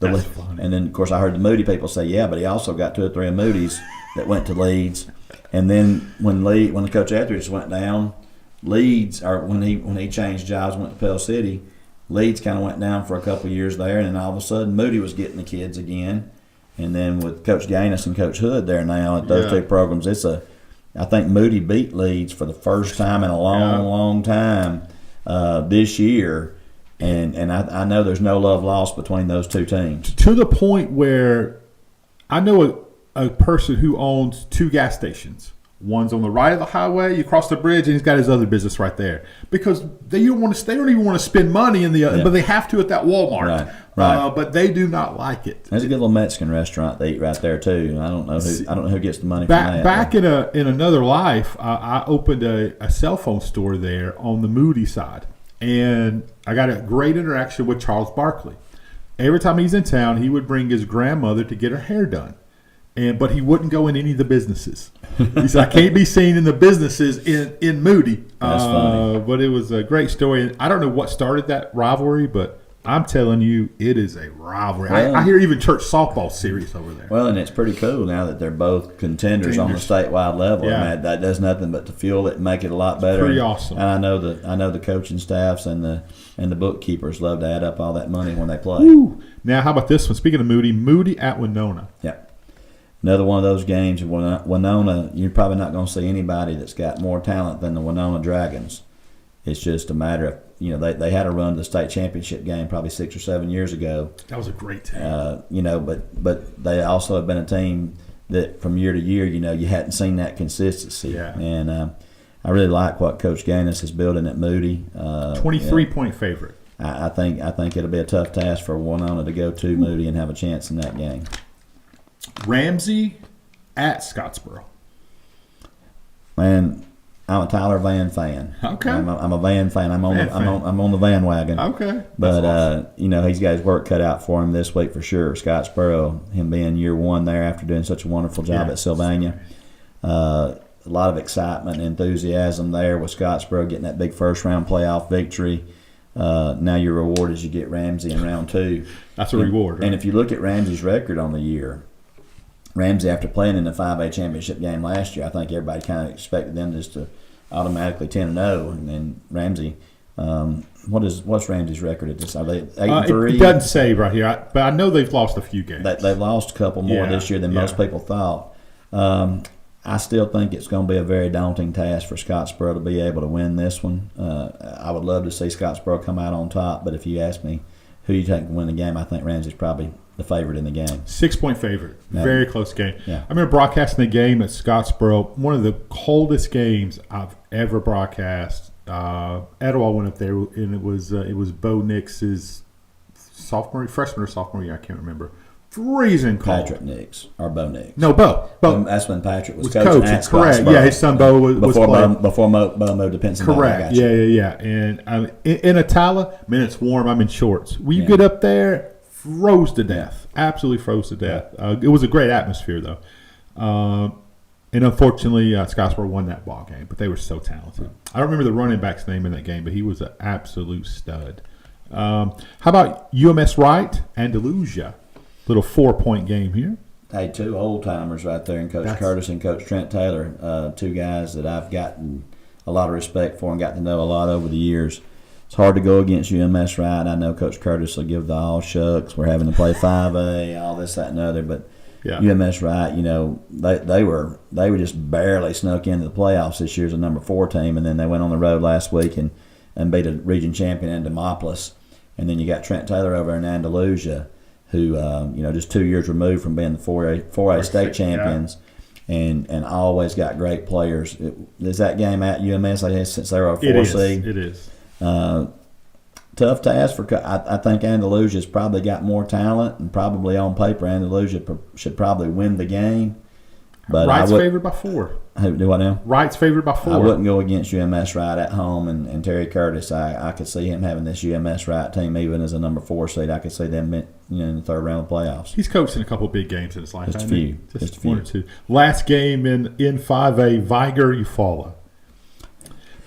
That's funny. And then, of course, I heard the Moody people say, "Yeah, but he also got 2 or 3 of Moody's that went to Leeds." And then when Coach Etheridge went down, Leeds, or when he changed jobs and went to Pell City, Leeds kind of went down for a couple of years there, and then all of a sudden Moody was getting the kids again. And then with Coach Gaines and Coach Hood there now at those 2 programs, I think Moody beat Leeds for the first time in a long time this year. And I know there's no love lost between those 2 teams. To the point where I know a person who owns 2 gas stations. One's on the right of the highway. You cross the bridge, and he's got his other business right there because they don't even want to spend money in the other, but they have to at that Walmart. Right. But they do not like it. There's a good little Mexican restaurant they eat right there too. I don't know who gets the money from that. Back in another life, I opened a cell phone store there on the Moody side, and I got a great interaction with Charles Barkley. Every time he's in town, he would bring his grandmother to get her hair done. But he wouldn't go in any of the businesses. He said, "I can't be seen in the businesses in Moody." That's funny. But it was a great story. I don't know what started that rivalry, but I'm telling you, it is a rivalry. Well, I hear even church softball serious over there. Well, and it's pretty cool now that they're both contenders on the statewide level. Yeah. I mean, that does nothing but to fuel it and make it a lot better. Pretty awesome. And I know the coaching staffs and the bookkeepers love to add up all that money when they play. Woo. Now, how about this one? Speaking of Moody at Winona. Yeah. Another one of those games. Winona, you're probably not going to see anybody that's got more talent than the Winona Dragons. It's just a matter of, they had a run to the state championship game probably 6 or 7 years ago. That was a great team. But they also have been a team that from year to year, you hadn't seen that consistency. Yeah. And I really like what Coach Gaines is building at Moody. 23-point favorite. I think it'll be a tough task for Winona to go to Moody and have a chance in that game. Ramsey at Scottsboro. Man, I'm a Tyler Van fan. Okay. I'm a Van fan. I'm on the Van wagon. Okay. But awesome. He's got his work cut out for him this week for sure. Scottsboro, him being year 1 there after doing such a wonderful job at Sylvania. A lot of excitement and enthusiasm there with Scottsboro getting that big first round playoff victory. Now your reward is you get Ramsey in round 2. That's a reward. Right? And if you look at Ramsey's record on the year, Ramsey, after playing in the 5A championship game last year, I think everybody kind of expected them just to automatically 10-0. And then Ramsey, what's Ramsey's record at this? Are they 8-3? It doesn't say right here, but I know they've lost a few games. They've lost a couple more this year than most people thought. I still think it's going to be a very daunting task for Scottsboro to be able to win this one. I would love to see Scottsboro come out on top, but if you ask me who you think can win the game, I think Ramsey's probably the favorite in the game. 6-point favorite. Yeah. Very close game. Yeah. I remember broadcasting the game at Scottsboro, one of the coldest games I've ever broadcast. Etowah went up there, and it was Bo Nix's freshman or sophomore year, I can't remember. Freezing cold. Patrick Nix or Bo Nix. No, Bo. That's when Patrick was coaching at correct. Scottsboro. Yeah, his son Bo was playing. Before Bo moved to Pennsylvania. Correct. Yeah. And in Atala, man, it's warm. I'm in shorts. You get up there, froze to death. Absolutely froze to death. It was a great atmosphere, though. And unfortunately, Scottsboro won that ball game, but they were so talented. I don't remember the running back's name in that game, but he was an absolute stud. How about UMS Wright, Andalusia? Little 4-point game here. Hey, 2 old-timers right there, and Coach Curtis and Coach Trent Taylor, 2 guys that I've gotten a lot of respect for and got to know a lot over the years. It's hard to go against UMS Wright. I know Coach Curtis will give the all shucks. We're having to play 5A, all this, that, and other. But Yeah. UMS Wright, they were just barely snuck into the playoffs this year as a number 4 team, and then they went on the road last week and beat a region champion in Demopolis. And then you got Trent Taylor over in Andalusia, who just 2 years removed from being the 4A state champions, and always got great players. Is that game at UMS? I guess since they were a 4 seed. It is. Tough task for. I think Andalusia's probably got more talent, and probably on paper Andalusia should probably win the game. But Wright's favored by 4. Who do I know? Wright's favored by 4. I wouldn't go against UMS Wright at home, and Terry Curtis. I could see him having this UMS Wright team even as a number 4 seed. I could see them in the third round of the playoffs. He's coached in a couple of big games in his lifetime. Just a few. Just 1 or 2. Last game in 5A, Viger Eufaula.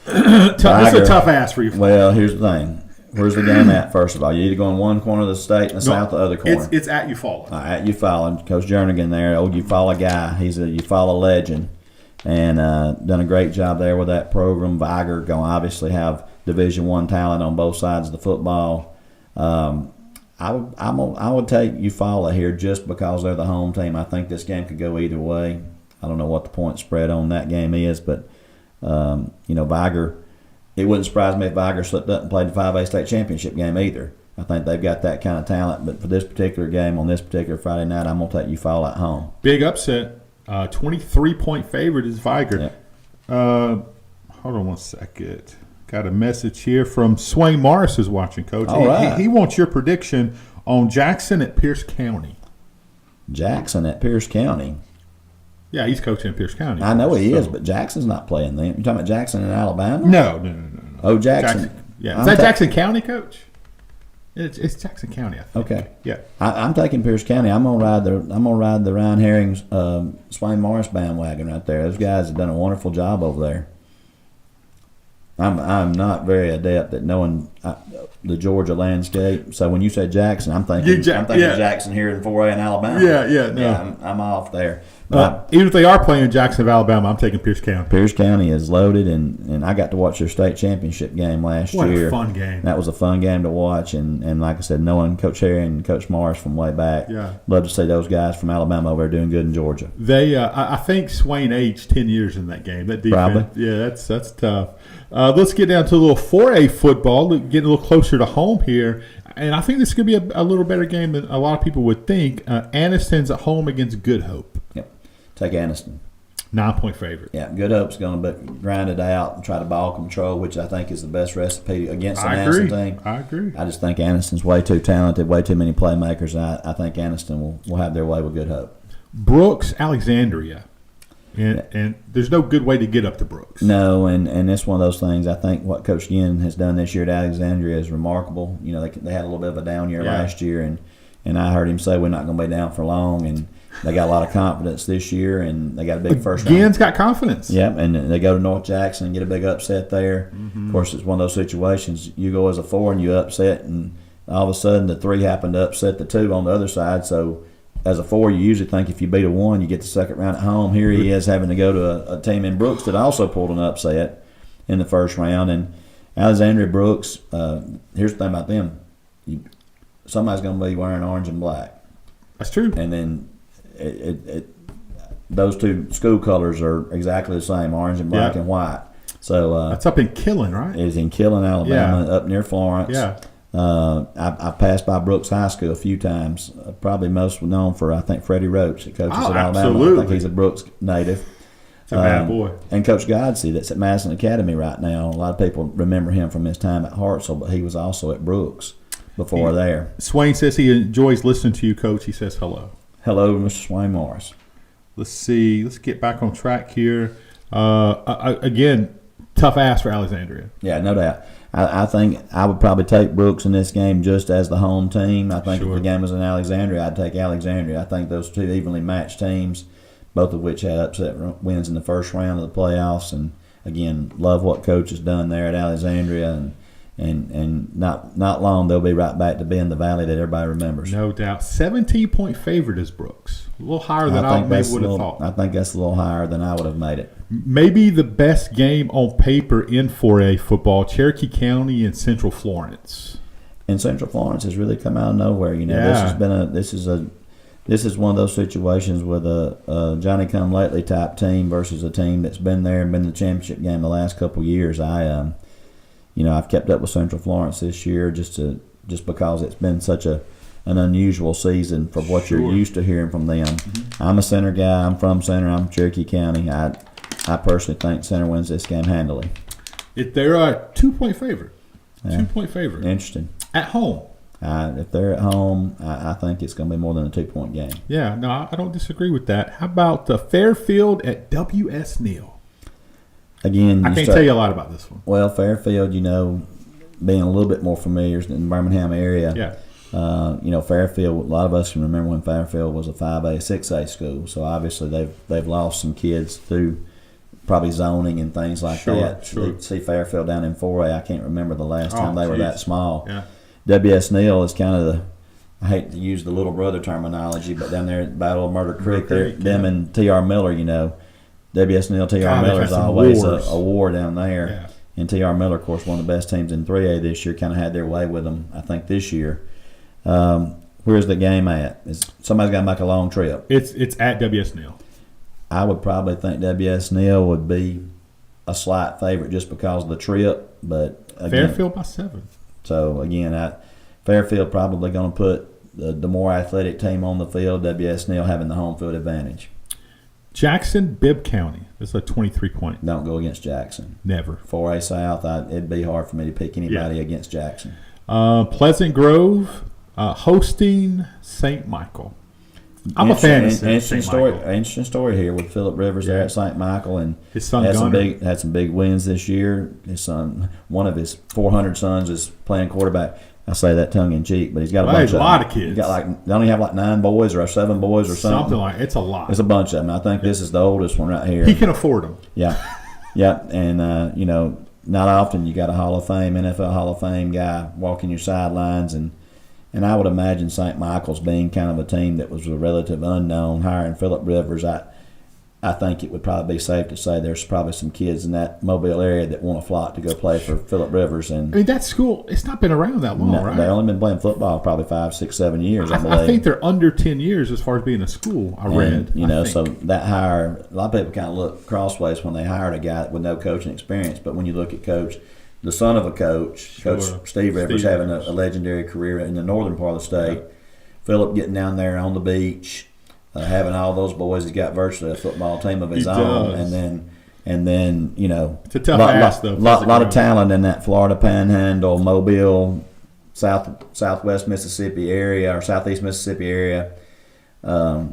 This is a tough ass for you. Well, here's the thing. Where's the game at, first of all? You either go in one corner of the state and south the other corner. It's at Eufaula. At Eufaula. Coach Jernigan there, old Eufaula guy. He's a Eufaula legend. And done a great job there with that program. Viger going to obviously have Division I talent on both sides of the football. I would take Eufaula here just because they're the home team. I think this game could go either way. I don't know what the point spread on that game is, but Viger. It wouldn't surprise me if Viger slipped up and played the 5A state championship game either. I think they've got that kind of talent. But for this particular game on this particular Friday night, I'm going to take Eufaula at home. Big upset. 23-point favorite is Viger. Yep. Hold on one second. Got a message here from Swain Morris is watching, Coach. All right. He wants your prediction on Jackson at Pierce County. Jackson at Pierce County. Yeah, he's coaching in Pierce County. I know he is, but Jackson's not playing them. You talking about Jackson in Alabama? No. Oh, Jackson. Yeah. Is that Jackson County, Coach? It's Jackson County, I think. Okay. Yeah. I'm taking Pierce County. I'm gonna ride the Ryan Herring's Swain Morris bandwagon right there. Those guys have done a wonderful job over there. I'm not very adept at knowing the Georgia landscape. So when you say Jackson, I'm thinking Jackson here in 4A in Alabama. No. I'm off there. Even if they are playing Jackson, Alabama, I'm taking Pierce County. Pierce County is loaded, and I got to watch their state championship game last year. What a fun game. That was a fun game to watch, and like I said, knowing Coach Harry and Coach Morris from way back, love to see those guys from Alabama over there doing good in Georgia. They, I think Swain aged 10 years in that game. That defense, probably. Yeah, that's tough. Let's get down to a little 4A football, getting a little closer to home here. And I think this could be a little better game than a lot of people would think. Anniston's at home against Good Hope. Yep. Take Anniston. 9-point favorite. Yeah, Good Hope's going to grind it out and try to ball control, which I think is the best recipe against an Anniston team. I agree. I just think Anniston's way too talented, way too many playmakers. I think Anniston will have their way with Good Hope. Brooks, Alexandria. And there's no good way to get up to Brooks. No, and it's one of those things. I think what Coach Yen has done this year at Alexandria is remarkable. They had a little bit of a down year last year, and I heard him say we're not going to be down for long, and they got a lot of confidence this year, and they got a big first round. Yen's got confidence. Yep, and they go to North Jackson and get a big upset there. Mm-hmm. Of course, it's one of those situations. You go as a 4 and you upset, and all of a sudden the 3 happened to upset the 2 on the other side, so as a 4, you usually think if you beat a 1, you get the second round at home. Here he is having to go to a team in Brooks that also pulled an upset in the first round. And Alexandria Brooks, here's the thing about them. Somebody's going to be wearing orange and black. That's true. And then those 2 school colors are exactly the same, orange and black and white. So that's up in Killen, right? It's in Killen, Alabama, up near Florence. Yeah. I passed by Brooks High School a few times. Probably most known for, I think, Freddie Roach, that coaches at Alabama. Absolutely. I think he's a Brooks native. It's a bad boy. And Coach Godsey, that's at Madison Academy right now. A lot of people remember him from his time at Hartselle, but he was also at Brooks before there. Swain says he enjoys listening to you, Coach. He says hello. Hello, Mr. Swain Morris. Let's see. Let's get back on track here. Again, tough ass for Alexandria. Yeah, no doubt. I think I would probably take Brooks in this game just as the home team. I think if the game was in Alexandria, I'd take Alexandria. I think those 2 evenly matched teams, both of which had upset wins in the first round of the playoffs. And, again, love what Coach has done there at Alexandria. And not long, they'll be right back to being the Valley that everybody remembers. No doubt. 17-point favorite is Brooks. A little higher than I maybe would have thought. I think that's a little higher than I would have made it. Maybe the best game on paper in 4A football, Cherokee County and Central Florence. And Central Florence has really come out of nowhere. This has been this is one of those situations with a Johnny Come Lately type team versus a team that's been there and been in the championship game the last couple of years. I've kept up with Central Florence this year just because it's been such an unusual season for what you're used to hearing from them. Mm-hmm. I'm a Center guy. I'm from Center. I'm Cherokee County. I personally think Center wins this game handily. They're a 2-point favorite. Yeah. 2-point favorite. Interesting. At home. If they're at home, I think it's going to be more than a 2-point game. Yeah, no, I don't disagree with that. How about Fairfield at W.S. Neal? Again, I can't tell you a lot about this one. Well, Fairfield, being a little bit more familiar in the Birmingham area. Yeah. Fairfield. A lot of us can remember when Fairfield was a 5A, 6A school. So obviously they've lost some kids through probably zoning and things like that. Sure. See Fairfield down in 4A. I can't remember the last time they were that small. Yeah. W.S. Neal is kind of I hate to use the little brother terminology, but down there at Battle of Murder Creek, them and T.R. Miller, W.S. Neal, T.R. Miller is always a war down there. Yeah. And T.R. Miller, of course, one of the best teams in 3A this year, kind of had their way with them, I think, this year. Where's the game at? Somebody's got to make a long trip. It's at W.S. Neal. I would probably think W.S. Neal would be a slight favorite just because of the trip. But again, Fairfield by 7. So, again, Fairfield probably going to put the more athletic team on the field, W.S. Neal having the home field advantage. Jackson, Bibb County. It's a 23-point. Don't go against Jackson. Never. 4A South, it'd be hard for me to pick anybody against Jackson. Pleasant Grove hosting St. Michael. I'm a fan of St. Michael. Interesting story here with Philip Rivers there at St. Michael, and his son had some big wins this year. His son, one of his 400 sons, is playing quarterback. I say that tongue in cheek, but he's got a lot of kids. He's got they only have 9 boys or 7 boys or something. Something like it's a lot. It's a bunch of them. I think this is the oldest one right here. He can afford them. Yeah, and not often you got a Hall of Fame, NFL Hall of Fame guy walking your sidelines, and I would imagine St. Michael's being kind of a team that was a relative unknown, hiring Philip Rivers. I think it would probably be safe to say there's probably some kids in that Mobile area that want to flock to go play for Philip Rivers. And that school, it's not been around that long, right? They've only been playing football probably 5, 6, 7 years, I believe. I think they're under 10 years as far as being a school, I read. So that hire, a lot of people kind of look crossways when they hired a guy with no coaching experience. But when you look at Coach, the son of a coach, Coach Steve Rivers, having a legendary career in the northern part of the state, Philip getting down there on the beach, having all those boys, he's got virtually a football team of his own, and then it's a tough ask though. Lot of talent in that Florida Panhandle, Mobile, Southwest Mississippi area or Southeast Mississippi area. I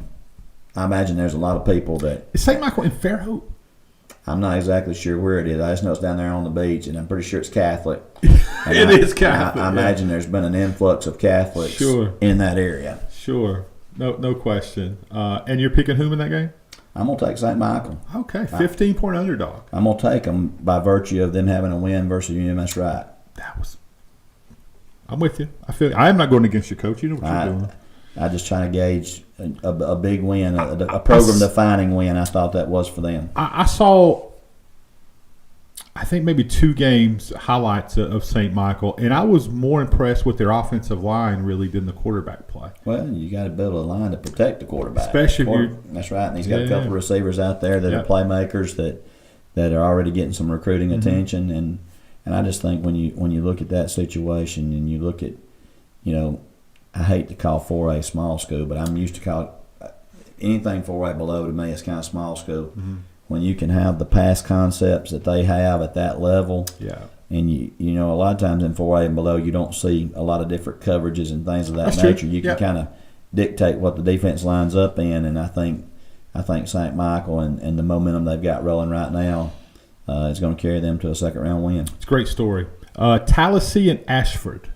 imagine there's a lot of people that. Is St. Michael in Fairhope? I'm not exactly sure where it is. I just know it's down there on the beach, and I'm pretty sure it's Catholic. It is Catholic. I imagine there's been an influx of Catholics in that area. Sure. No question. And you're picking whom in that game? I'm going to take St. Michael. Okay, 15-point underdog. I'm going to take them by virtue of them having a win versus UMS Wright. I'm with you. I'm not going against your coach. You know what you're doing. I just trying to gauge a big win, a program-defining win. I thought that was for them. I saw, I think maybe 2 games highlights of St. Michael, and I was more impressed with their offensive line really than the quarterback play. Well, you got to build a line to protect the quarterback. Especially if you're. That's right. And he's got a couple of receivers out there that are playmakers that are already getting some recruiting attention, and I just think when you look at that situation and you look at, I hate to call 4A small school, but I'm used to call anything 4A below to me is kind of small school. Mm-hmm. When you can have the pass concepts that they have at that level, and you a lot of times in 4A and below you don't see a lot of different coverages and things of that nature. You can kind of dictate what the defense lines up in, and I think St. Michael and the momentum they've got rolling right now is going to carry them to a second round win. It's a great story. Tallahassee and Ashford.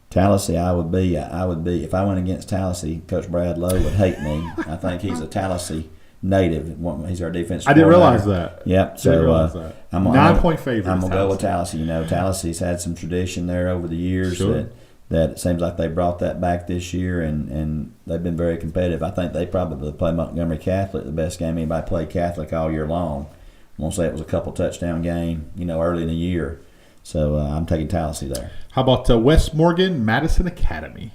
Tallahassee, I would be if I went against Tallahassee, Coach Brad Lowe would hate me. I think he's a Tallahassee native. He's our defensive. I didn't realize that. Yep. So I'm 9-point favorite. I'm gonna go with Tallahassee. Tallahasee's had some tradition there over the years that it seems like they brought that back this year, and they've been very competitive. I think they probably play Montgomery Catholic the best game anybody played Catholic all year long. I'm gonna say it was a couple touchdown game, early in the year. So I'm taking Tallahassee there. How about West Morgan, Madison Academy?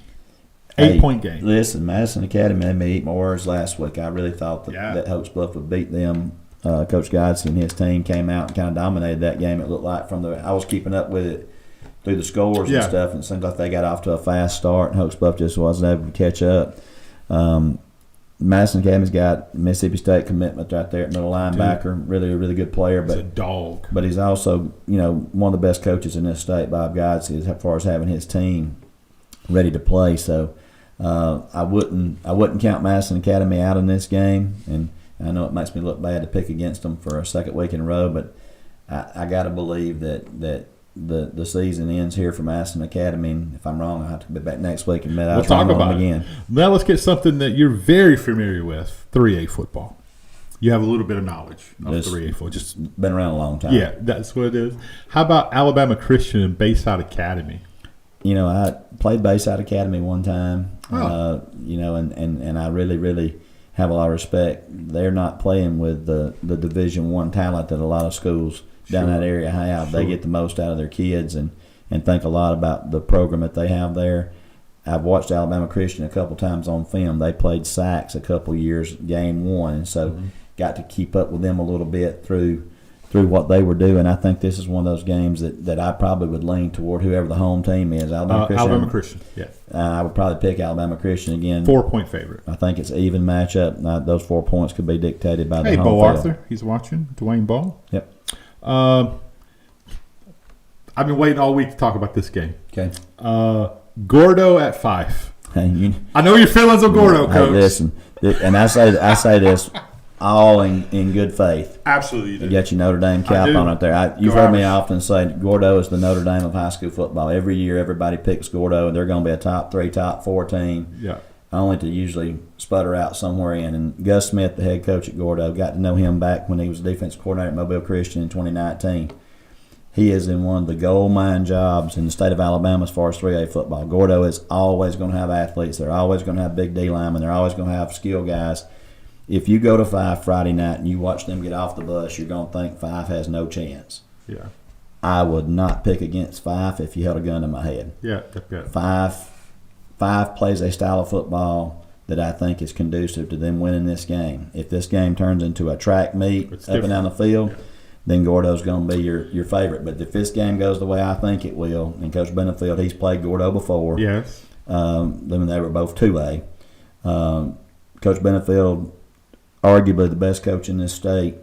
8-point game. Listen, Madison Academy made me eat my words last week. I really thought that Hopes Bluff would beat them. Coach Godsey and his team came out and kind of dominated that game. It looked like I was keeping up with it through the scores and stuff, and it seemed like they got off to a fast start, and Hopes Bluff just wasn't able to catch up. Madison Academy's got Mississippi State commitment right there at middle linebacker. Really, a really good player. He's a dog. But he's also, one of the best coaches in this state, Bob Godsey, as far as having his team ready to play. So I wouldn't count Madison Academy out in this game, and I know it makes me look bad to pick against them for a second week in a row, but I got to believe that the season ends here for Madison Academy, and if I'm wrong, I'll have to be back next week and we'll talk about it again. Now let's get something that you're very familiar with, 3A football. You have a little bit of knowledge of 3A football. Just been around a long time. Yeah, that's what it is. How about Alabama Christian and Bayside Academy? I played Bayside Academy one time, Oh. and I really have a lot of respect. They're not playing with the Division I talent that a lot of schools down that area have. They get the most out of their kids and think a lot about the program that they have there. I've watched Alabama Christian a couple times on film. They played Sachs a couple years, game one, and so got to keep up with them a little bit through what they were doing. I think this is one of those games that I probably would lean toward whoever the home team is. Alabama Christian, yeah. I would probably pick Alabama Christian again. 4-point favorite. I think it's an even matchup. Those 4 points could be dictated by the home Bo field. Arthur, he's watching. Dwayne Ball. Yep. I've been waiting all week to talk about this game. Okay. Gordo at 5. Hey, I know your feelings on Gordo, Coach. Listen, and I say this all in good faith. Absolutely, you do. You got your Notre Dame cap on it there. You've heard me often say Gordo is the Notre Dame of high school football. Every year, everybody picks Gordo, and they're going to be a top 3, top 4 team. Yeah. Only to usually sputter out somewhere in. And Gus Smith, the head coach at Gordo, got to know him back when he was defensive coordinator at Mobile Christian in 2019. He is in one of the gold mine jobs in the state of Alabama as far as 3A football. Gordo is always going to have athletes. They're always going to have big D linemen. They're always going to have skill guys. If you go to 5 Friday night and you watch them get off the bus, you're going to think 5 has no chance. Yeah. I would not pick against 5 if you held a gun to my head. Yeah. 5 plays a style of football that I think is conducive to them winning this game. If this game turns into a track meet up and down the field, then Gordo's going to be your favorite. But if this game goes the way I think it will, and Coach Benefield, he's played Gordo before. Yes. When they were both 2A. Coach Benefield, arguably the best coach in this state.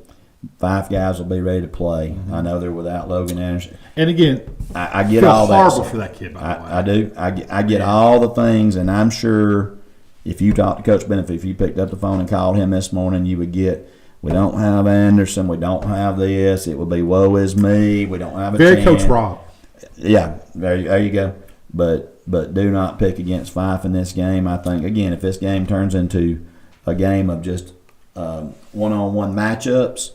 5 guys will be ready to play. I know they're without Logan Anderson. And again, I get all that. Horrible for that kid, by the way. I do. I get all the things, and I'm sure if you talked to Coach Benefit, if you picked up the phone and called him this morning, you would get, we don't have Anderson, we don't have this. It would be woe is me. We don't have a Very chance. Coach Rob. Yeah, there you go. But do not pick against 5 in this game. I think, again, if this game turns into a game of just one-on-one matchups,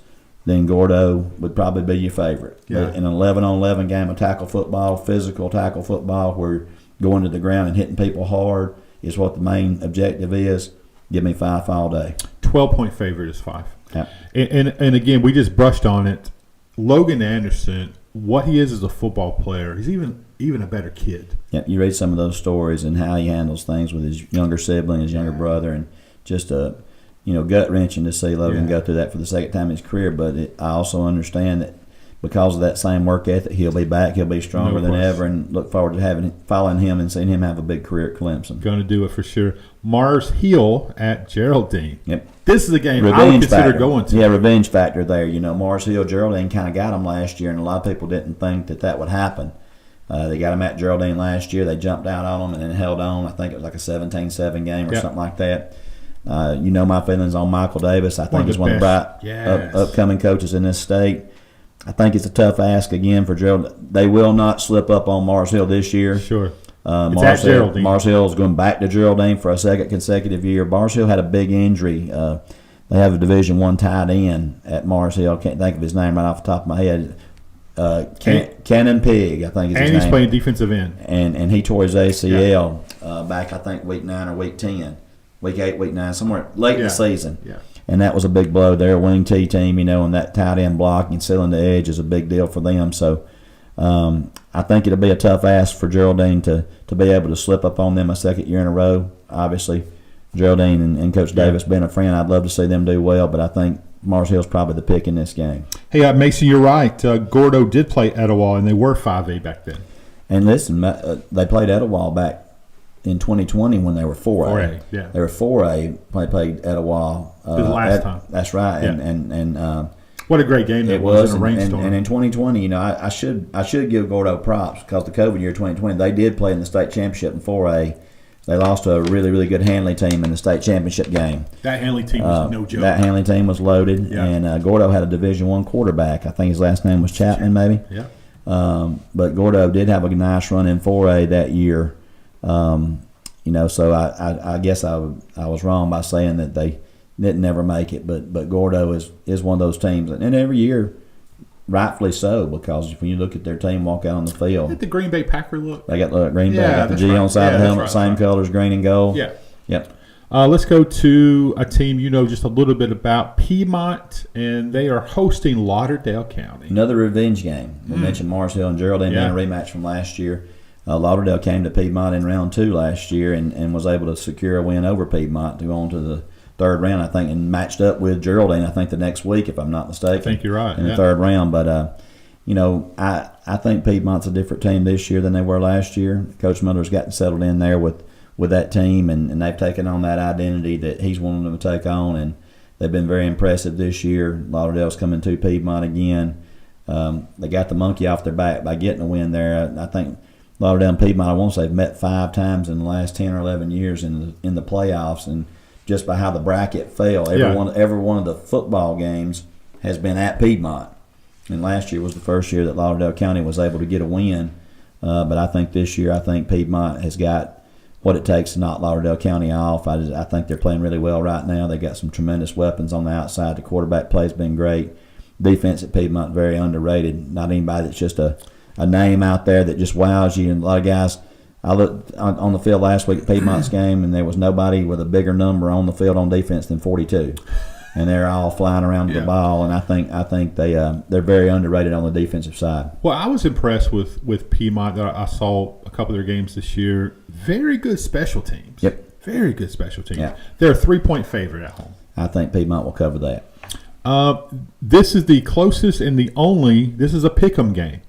then Gordo would probably be your favorite. Yeah. But in an 11-on-11 game of tackle football, physical tackle football, where going to the ground and hitting people hard is what the main objective is, give me 5 all day. 12-point favorite is 5. Yeah. And again, we just brushed on it. Logan Anderson, what he is as a football player, he's even a better kid. Yeah, you read some of those stories and how he handles things with his younger sibling, his younger brother, and just gut-wrenching to see Logan go through that for the second time in his career. But I also understand that because of that same work ethic, he'll be back, he'll be stronger than ever, and look forward to following him and seeing him have a big career at Clemson. Going to do it for sure. Mars Hill at Geraldine. Yep. This is a game I would consider going to. Yeah, revenge factor there. Mars Hill, Geraldine kind of got him last year, and a lot of people didn't think that would happen. They got him at Geraldine last year. They jumped out on him and then held on. I think it was like a 17-7 game or something like that. My feelings on Michael Davis. I think he's one of the bright upcoming coaches in this state. I think it's a tough ask again for Geraldine. They will not slip up on Mars Hill this year. Sure. Mars Hill is going back to Geraldine for a second consecutive year. Mars Hill had a big injury. They have a Division I tight end at Mars Hill. I can't think of his name right off the top of my head. Cannon Pig, I think is his name. And he's playing defensive end. And he tore his ACL back, I think, week 9 or week 10. Week 8, week 9, somewhere late in the season. Yeah. And that was a big blow there. Wing T team, and that tight end block and sealing the edge is a big deal for them. So I think it'll be a tough ask for Geraldine to be able to slip up on them a second year in a row. Obviously, Geraldine and Coach Davis being a friend, I'd love to see them do well, but I think Mars Hill's probably the pick in this game. Hey, Mason, you're right. Gordo did play Etowah, and they were 5A back then. And listen, they played Etowah back in 2020 when they were 4A. 4A, yeah. They were 4A. They played Etowah. The last time. That's right. Yeah. And what a great game that it was in a rainstorm. And in 2020, I should give Gordo props because the COVID year 2020, they did play in the state championship in 4A. They lost to a really, really good Hanley team in the state championship game. That Hanley team was no joke. That Hanley team was loaded, Yeah. and Gordo had a Division I quarterback. I think his last name was Chapman, maybe. Yeah. But Gordo did have a nice run in 4A that year. So I guess I was wrong by saying that they didn't never make it. But Gordo is one of those teams, and every year, rightfully so, because when you look at their team walk out on the field, Did the Green Bay Packer look? they got Green Bay, Yeah, got the that's G right. on the side Yeah, of the that's helmet, right, same that's right. colors, green and gold. Yeah. Yep. Let's go to a team you know just a little bit about, Piedmont, and they are hosting Lauderdale County. Another revenge game. We mentioned Mars Hill and Geraldine Yeah. being a rematch from last year. Lauderdale came to Piedmont in round 2 last year and was able to secure a win over Piedmont to go on to the third round, I think, and matched up with Geraldine, I think, the next week, if I'm not mistaken. I think you're right. In the third round. But, I think Piedmont's a different team this year than they were last year. Coach Miller's gotten settled in there with that team, and they've taken on that identity that he's wanting them to take on, and they've been very impressive this year. Lauderdale's coming to Piedmont again. They got the monkey off their back by getting a win there. I think Lauderdale and Piedmont, I want to say, have met 5 times in the last 10 or 11 years in the playoffs, and just by how the bracket fell, every one of the football games has been at Piedmont. And last year was the first year that Lauderdale County was able to get a win. But I think this year, Piedmont has got what it takes to knock Lauderdale County off. I think they're playing really well right now. They got some tremendous weapons on the outside. The quarterback play's been great. Defense at Piedmont very underrated. Not anybody that's just a name out there that just wows you. And a lot of guys, I looked on the field last week at Piedmont's game, and there was nobody with a bigger number on the field on defense than 42. And they're all flying around with the ball, and I think they're very underrated on the defensive side. Well, I was impressed with Piedmont. I saw a couple of their games this year. Very good special teams. Yep. Very good special teams. Yeah. They're a 3-point favorite at home. I think Piedmont will cover that. This is the closest and the only. This is a pick'em game.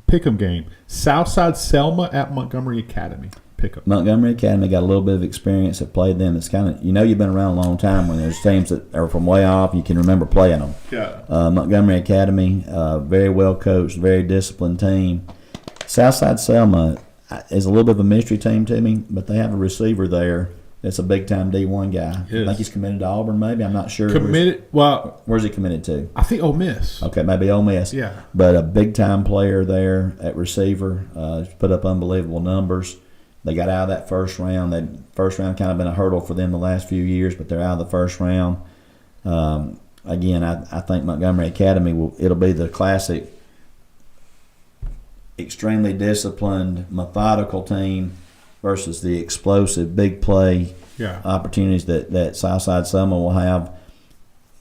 Pick'em game. Southside Selma at Montgomery Academy. Pick'em. Montgomery Academy got a little bit of experience that played them. It's kind of, you've been around a long time when there's teams that are from way off. You can remember playing them. Yeah. Montgomery Academy, very well coached, very disciplined team. Southside Selma is a little bit of a mystery team to me, but they have a receiver there that's a big-time D1 guy. Yes. I think he's committed to Auburn, maybe. I'm not sure. Committed. Well, Where's he committed to? I think Ole Miss. Okay, maybe Ole Miss. Yeah. But a big-time player there at receiver. He's put up unbelievable numbers. They got out of that first round. That first round kind of been a hurdle for them the last few years, but they're out of the first round. Again, I think Montgomery Academy it'll be the classic, extremely disciplined, methodical team versus the explosive, big play opportunities that Southside Selma will have.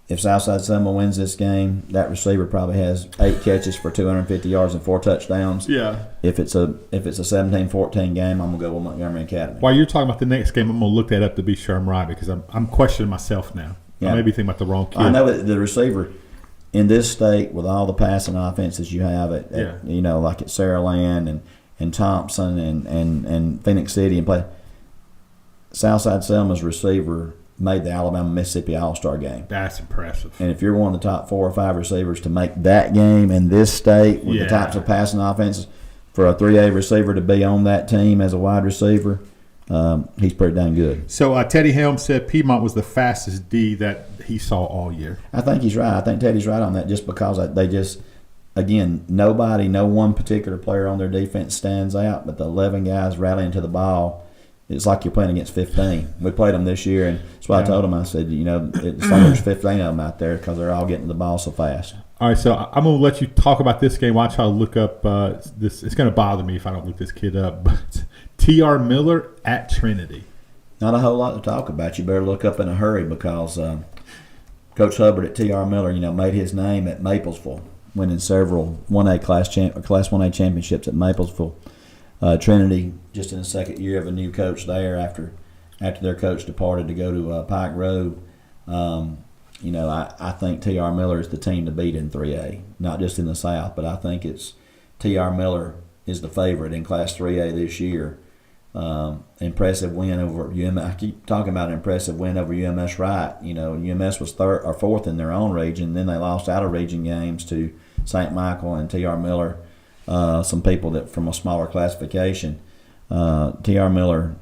If Southside Selma wins this game, that receiver probably has 8 catches for 250 yards and 4 touchdowns. Yeah. If it's a 17-14 game, I'm gonna go with Montgomery Academy. While you're talking about the next game, I'm gonna look that up to be sure I'm right because I'm questioning myself now. Yeah. I may be thinking about the wrong kid. I know that the receiver in this state, with all the passing offenses you have at like at Saraland and Thompson and Phoenix City and play, Southside Selma's receiver made the Alabama-Mississippi All-Star game. That's impressive. And if you're one of the top 4 or 5 receivers to make that game in this state with the types of passing offenses, for a 3A receiver to be on that team as a wide receiver, he's pretty dang good. So Teddy Helms said Piedmont was the fastest D that he saw all year. I think he's right. I think Teddy's right on that just because they just, again, no one particular player on their defense stands out, but the 11 guys rallying to the ball, it's like you're playing against 15. We played them this year, and that's why I told them, I said, it's like there's 15 of them out there because they're all getting the ball so fast. All right, so I'm going to let you talk about this game while I try to look up this. It's going to bother me if I don't look this kid up, but T.R. Miller at Trinity. Not a whole lot to talk about. You better look up in a hurry because Coach Hubbard at T.R. Miller, made his name at Maplesville. winning several 1A Class 1A championships at Maplesville. Trinity, just in the second year of a new coach there after their coach departed to go to Pike Road. I think T.R. Miller is the team to beat in 3A, not just in the South, but I think it's T.R. Miller is the favorite in Class 3A this year. Impressive win over UMS. I keep talking about an impressive win over UMS Wright. UMS was third or fourth in their own region. Then they lost out of region games to St. Michael and T.R. Miller, some people that from a smaller classification. T.R. Miller,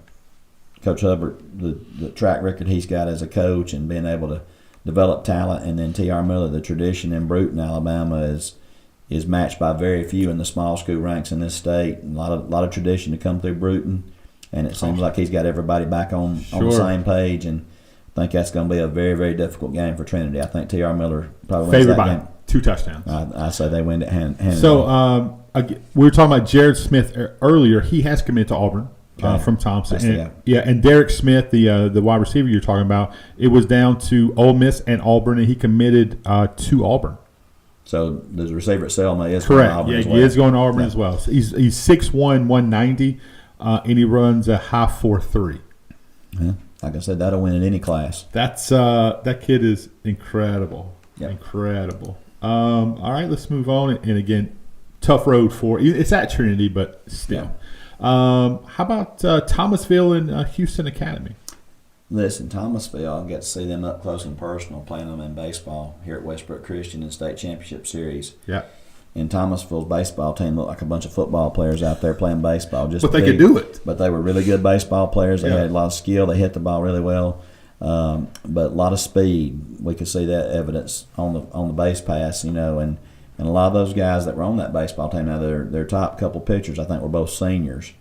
Coach Hubbard, the track record he's got as a coach and being able to develop talent, and then T.R. Miller, the tradition in Brewton, Alabama, is matched by very few in the small school ranks in this state. A lot of tradition to come through Brewton, and it seems like he's got everybody back on the same page. And I think that's going to be a very, very difficult game for Trinity. I think T.R. Miller probably wins favored that by game. 2 touchdowns. I say they win it hand. So we were talking about Jared Smith earlier. He has committed to Auburn. From Thompson, and Derek Smith, the wide receiver you're talking about, it was down to Ole Miss and Auburn, and he committed to Auburn. So the receiver at Selma is correct. Going to Auburn as well. He is going to Auburn as well. So he's 6'1", 190, and he runs a high 4.3. Yeah, like I said, that'll win in any class. That's that kid is incredible. Yep. Incredible. All right, let's move on. And again, tough road for it's at Trinity, but still. Yeah. How about Thomasville and Houston Academy? Listen, Thomasville, I got to see them up close and personal playing them in baseball here at Westbrook Christian in the state championship series. Yeah. And Thomasville's baseball team looked like a bunch of football players out there playing baseball. But they could do it. But they were really good baseball players. They had a lot of skill. They hit the ball really well. But a lot of speed. We could see that evidence on the base pass, and a lot of those guys that were on that baseball team, now their top couple pitchers, I think, were both seniors.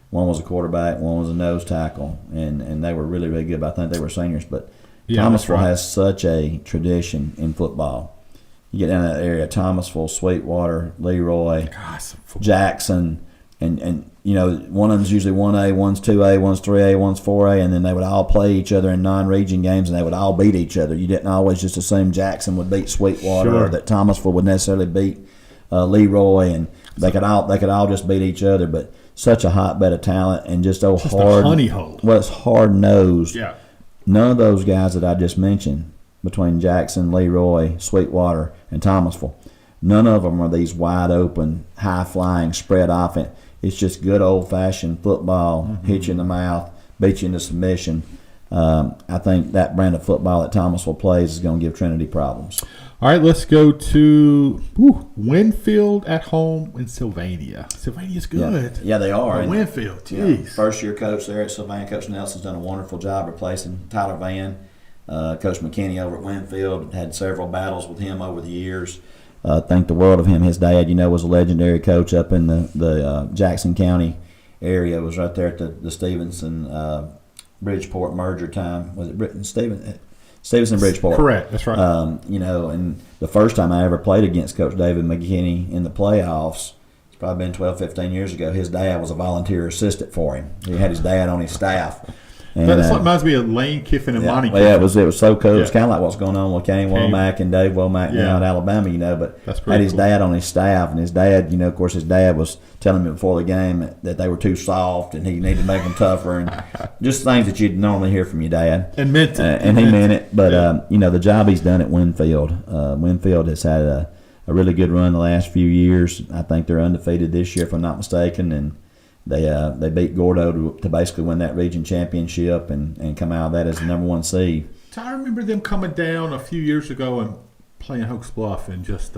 One was a quarterback, one was a nose tackle, and they were really, really good. But I think they were seniors. But Thomasville has such a tradition in football. You get down to that area, Thomasville, Sweetwater, Leroy, Jackson, and one of them's usually 1A, one's 2A, one's 3A, one's 4A, and then they would all play each other in non-region games, and they would all beat each other. You didn't always just assume Jackson would beat Sweetwater or that Thomasville would necessarily beat Leroy, and they could all just beat each other. But such a hotbed of talent and just hard. A honey hole. Well, it's hard-nosed. Yeah. None of those guys that I just mentioned, between Jackson, Leroy, Sweetwater, and Thomasville, none of them are these wide-open, high-flying spread offense. It's just good old-fashioned football, hit you in the mouth, beat you into submission. I think that brand of football that Thomasville plays is going to give Trinity problems. All right, let's go to Winfield at home in Sylvania. Sylvania's good. Yeah, they are. And Winfield, geez. First-year coach there at Sylvania, Coach Nelson's done a wonderful job replacing Tyler Van. Coach McKinney over at Winfield had several battles with him over the years. Think the world of him. His dad, was a legendary coach up in the Jackson County area. Was right there at the Stevenson Bridgeport merger time. Was it Stevenson Bridgeport? Correct. That's right. And the first time I ever played against Coach David McKinney in the playoffs, it's probably been 12, 15 years ago. His dad was a volunteer assistant for him. He had his dad on his staff. And, that reminds me of Lane Kiffin and Monty Kiffin. Yeah, it was so cool. It's kind of like what's going on with Kane Womack and Dave Womack now at Alabama, but had his dad on his staff. And his dad, of course, his dad was telling me before the game that they were too soft and he needed to make them tougher and just things that you'd normally hear from your dad. And meant it. And he meant it. But, the job he's done at Winfield, Winfield has had a really good run the last few years. I think they're undefeated this year, if I'm not mistaken, and they beat Gordo to basically win that region championship and come out of that as the number 1 seed. I remember them coming down a few years ago and playing Hoax Bluff and just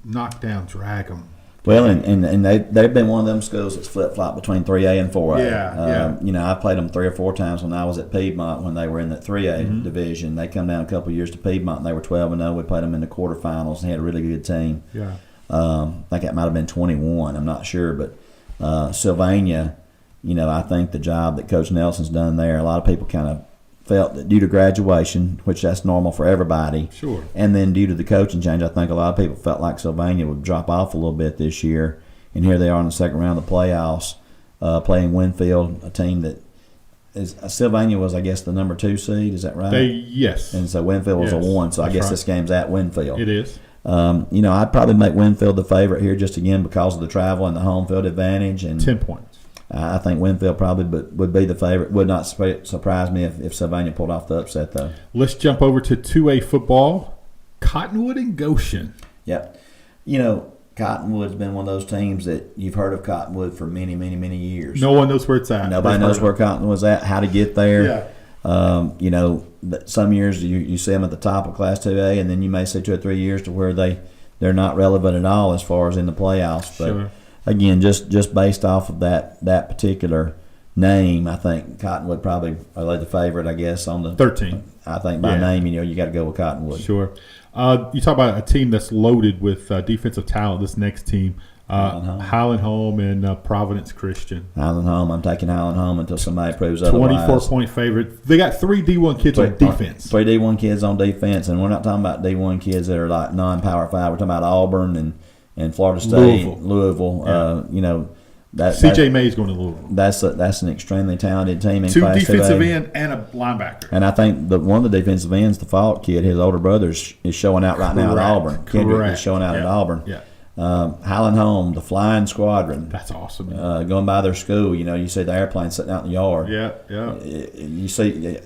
knock down, drag them. Well, and they've been one of them schools that's flip-flop between 3A and 4A. Yeah. I played them 3 or 4 times when I was at Piedmont when they were in the 3A division. They come down a couple of years to Piedmont and they were 12-0. We played them in the quarterfinals and had a really good team. Yeah. I think that might have been 21. I'm not sure, but Sylvania, I think the job that Coach Nelson's done there, a lot of people kind of felt that due to graduation, which that's normal for everybody, sure, and then due to the coaching change, I think a lot of people felt like Sylvania would drop off a little bit this year. And here they are in the second round of the playoffs, playing Winfield, a team that is Sylvania was, I guess, the number 2 seed. Is that right? Yes. And so Winfield was a 1. So I guess this game's at Winfield. It is. I'd probably make Winfield the favorite here just again because of the travel and the home field advantage. And 10 points. I think Winfield probably would be the favorite. Would not surprise me if Sylvania pulled off the upset, though. Let's jump over to 2A football. Cottonwood and Goshen. Yep. Cottonwood's been one of those teams that you've heard of Cottonwood for many, many, many years. No one knows where it's at. Nobody knows where Cottonwood's at, how to get there. Yeah. Some years you see them at the top of Class 2A, and then you may see 2 or 3 years to where they're not relevant at all as far as in the playoffs. But Sure. again, just based off of that particular name, I think Cottonwood probably are the favorite, I guess, on the 13. I think by name, you got to go with Cottonwood. Sure. You talk about a team that's loaded with defensive talent. This next team, Highland Home and Providence Christian. Highland Home. I'm taking Highland Home until somebody proves otherwise. 24-point favorite. They got 3 D1 kids on defense. 3 D1 kids on defense, and we're not talking about D1 kids that are like non-Power 5. We're talking about Auburn and Florida State, Louisville. Yeah. That CJ May's going to Louisville. That's an extremely talented team in 2 Class defensive 2A. end and a linebacker. And I think one of the defensive ends, the Falk kid, his older brother, is showing out right now at Auburn. Kendrick is showing out at Auburn. Yeah. Highland Home, the Flying Squadron. That's awesome. Man. Going by their school, you see the airplane sitting out in the yard. Yeah. You see,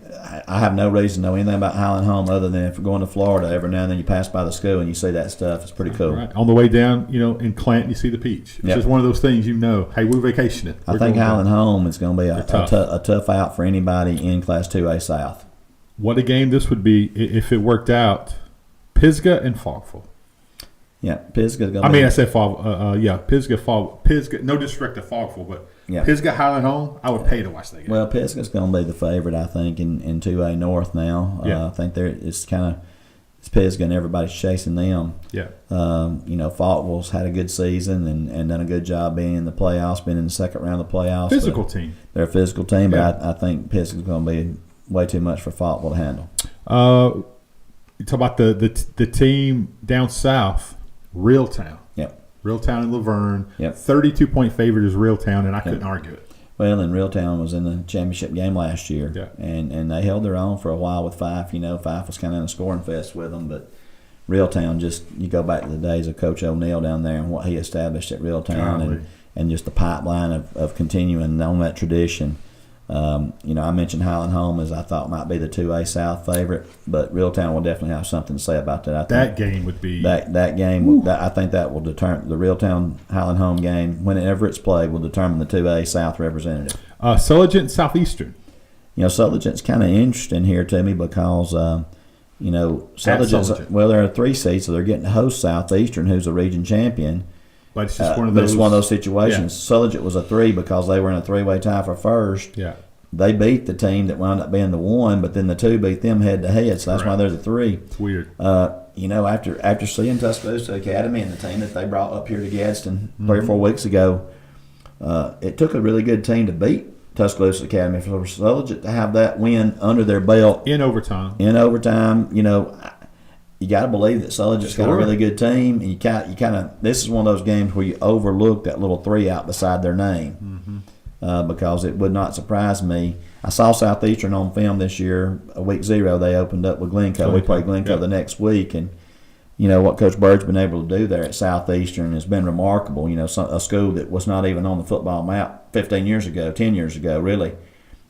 I have no reason to know anything about Highland Home other than if you're going to Florida, every now and then you pass by the school and you see that stuff. It's pretty cool. Right. On the way down, in Clanton, you see the peach. It's just one of those things hey, we're vacationing. I think Highland Home is going to be a tough out for anybody in Class 2A South. What a game this would be if it worked out. Pisgah and Falkville. Yeah, Pisgah's going to be. I said Falkville. Pisgah, no disrespect to Falkville, but Pisgah, Highland Home, I would pay to watch that game. Well, Pisgah's going to be the favorite, I think, in 2A North now. I think it's Pisgah and everybody's chasing them. Yeah. Falkville's had a good season and done a good job being in the playoffs, been in the second round of the playoffs. Physical team. They're a physical team, but I think Pisgah's going to be way too much for Falkville to handle. You talk about the team down south. Reeltown. Yep. Reeltown and Laverne. Yep. 32-point favorite is Reeltown, and I couldn't argue it. Well, and Reeltown was in the championship game last year. Yeah. And they held their own for a while with Fife. Fife was kind of in a scoring fest with them, but Reeltown you go back to the days of Coach O'Neill down there and what he established at Reeltown and just the pipeline of continuing on that tradition. I mentioned Highland Home as I thought might be the 2A South favorite, but Reeltown will definitely have something to say about that. I think that game would be that game. I think that will determine the Reeltown Highland Home game. Whenever it's played, will determine the 2A South representative. Sulligent Southeastern. Sulligent's kind of interesting here to me because Sulligent's they're a 3 seed, so they're getting to host Southeastern, who's a region champion. But it's just one of those. It's one of those situations. Yeah. Sulligent was a 3 because they were in a 3-way tie for first. Yeah. They beat the team that wound up being the 1, but then the 2 beat them head to head. So that's why there's a 3. It's weird. After seeing Tuscaloosa Academy and the team that they brought up here to Gadsden 3 or 4 weeks ago, it took a really good team to beat Tuscaloosa Academy for Sulligent to have that win under their belt in overtime. You got to believe that Sulligent's got a really good team, and you kind of this is one of those games where you overlook that little 3 out beside their name, because it would not surprise me. I saw Southeastern on film this year. Week 0, they opened up with Glencoe. We played Glencoe the next week, and what Coach Bird's been able to do there at Southeastern has been remarkable. A school that was not even on the football map 10 years ago, really,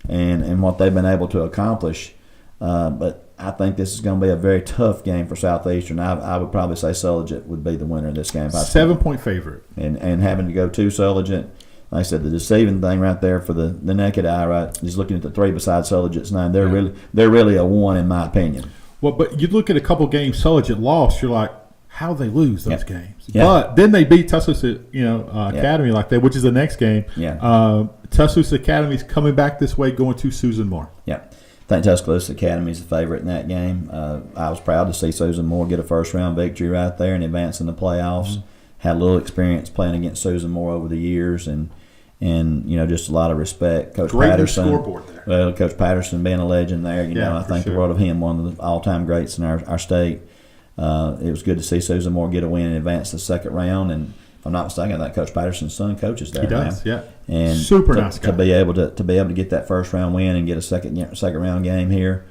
and what they've been able to accomplish. But I think this is going to be a very tough game for Southeastern. I would probably say Sulligent would be the winner of this game. 7-point favorite. And having to go to Sulligent, like I said, the deceiving thing right there for the naked eye, right, is looking at the 3 beside Sulligent's 9. They're really a 1 in my opinion. Well, but you look at a couple games Sulligent lost, you're like, how they lose those games? Yeah. But then they beat Tuscaloosa, Academy like that, which is the next game. Yeah. Tuscaloosa Academy's coming back this way, going to Susan Moore. Yeah. I think Tuscaloosa Academy is the favorite in that game. I was proud to see Susan Moore get a first-round victory right there and advance in the playoffs. Had a little experience playing against Susan Moore over the years, and just a lot of respect. Coach Patterson, scoreboard there. Well, Coach Patterson being a legend there, I think the world of him, one of the all-time greats in our state. It was good to see Susan Moore get a win and advance to the second round, and if I'm not mistaken, that Coach Patterson's son coaches there. He does, now. yeah. And super nice guy. to be able to get that first round win and get a second round game here,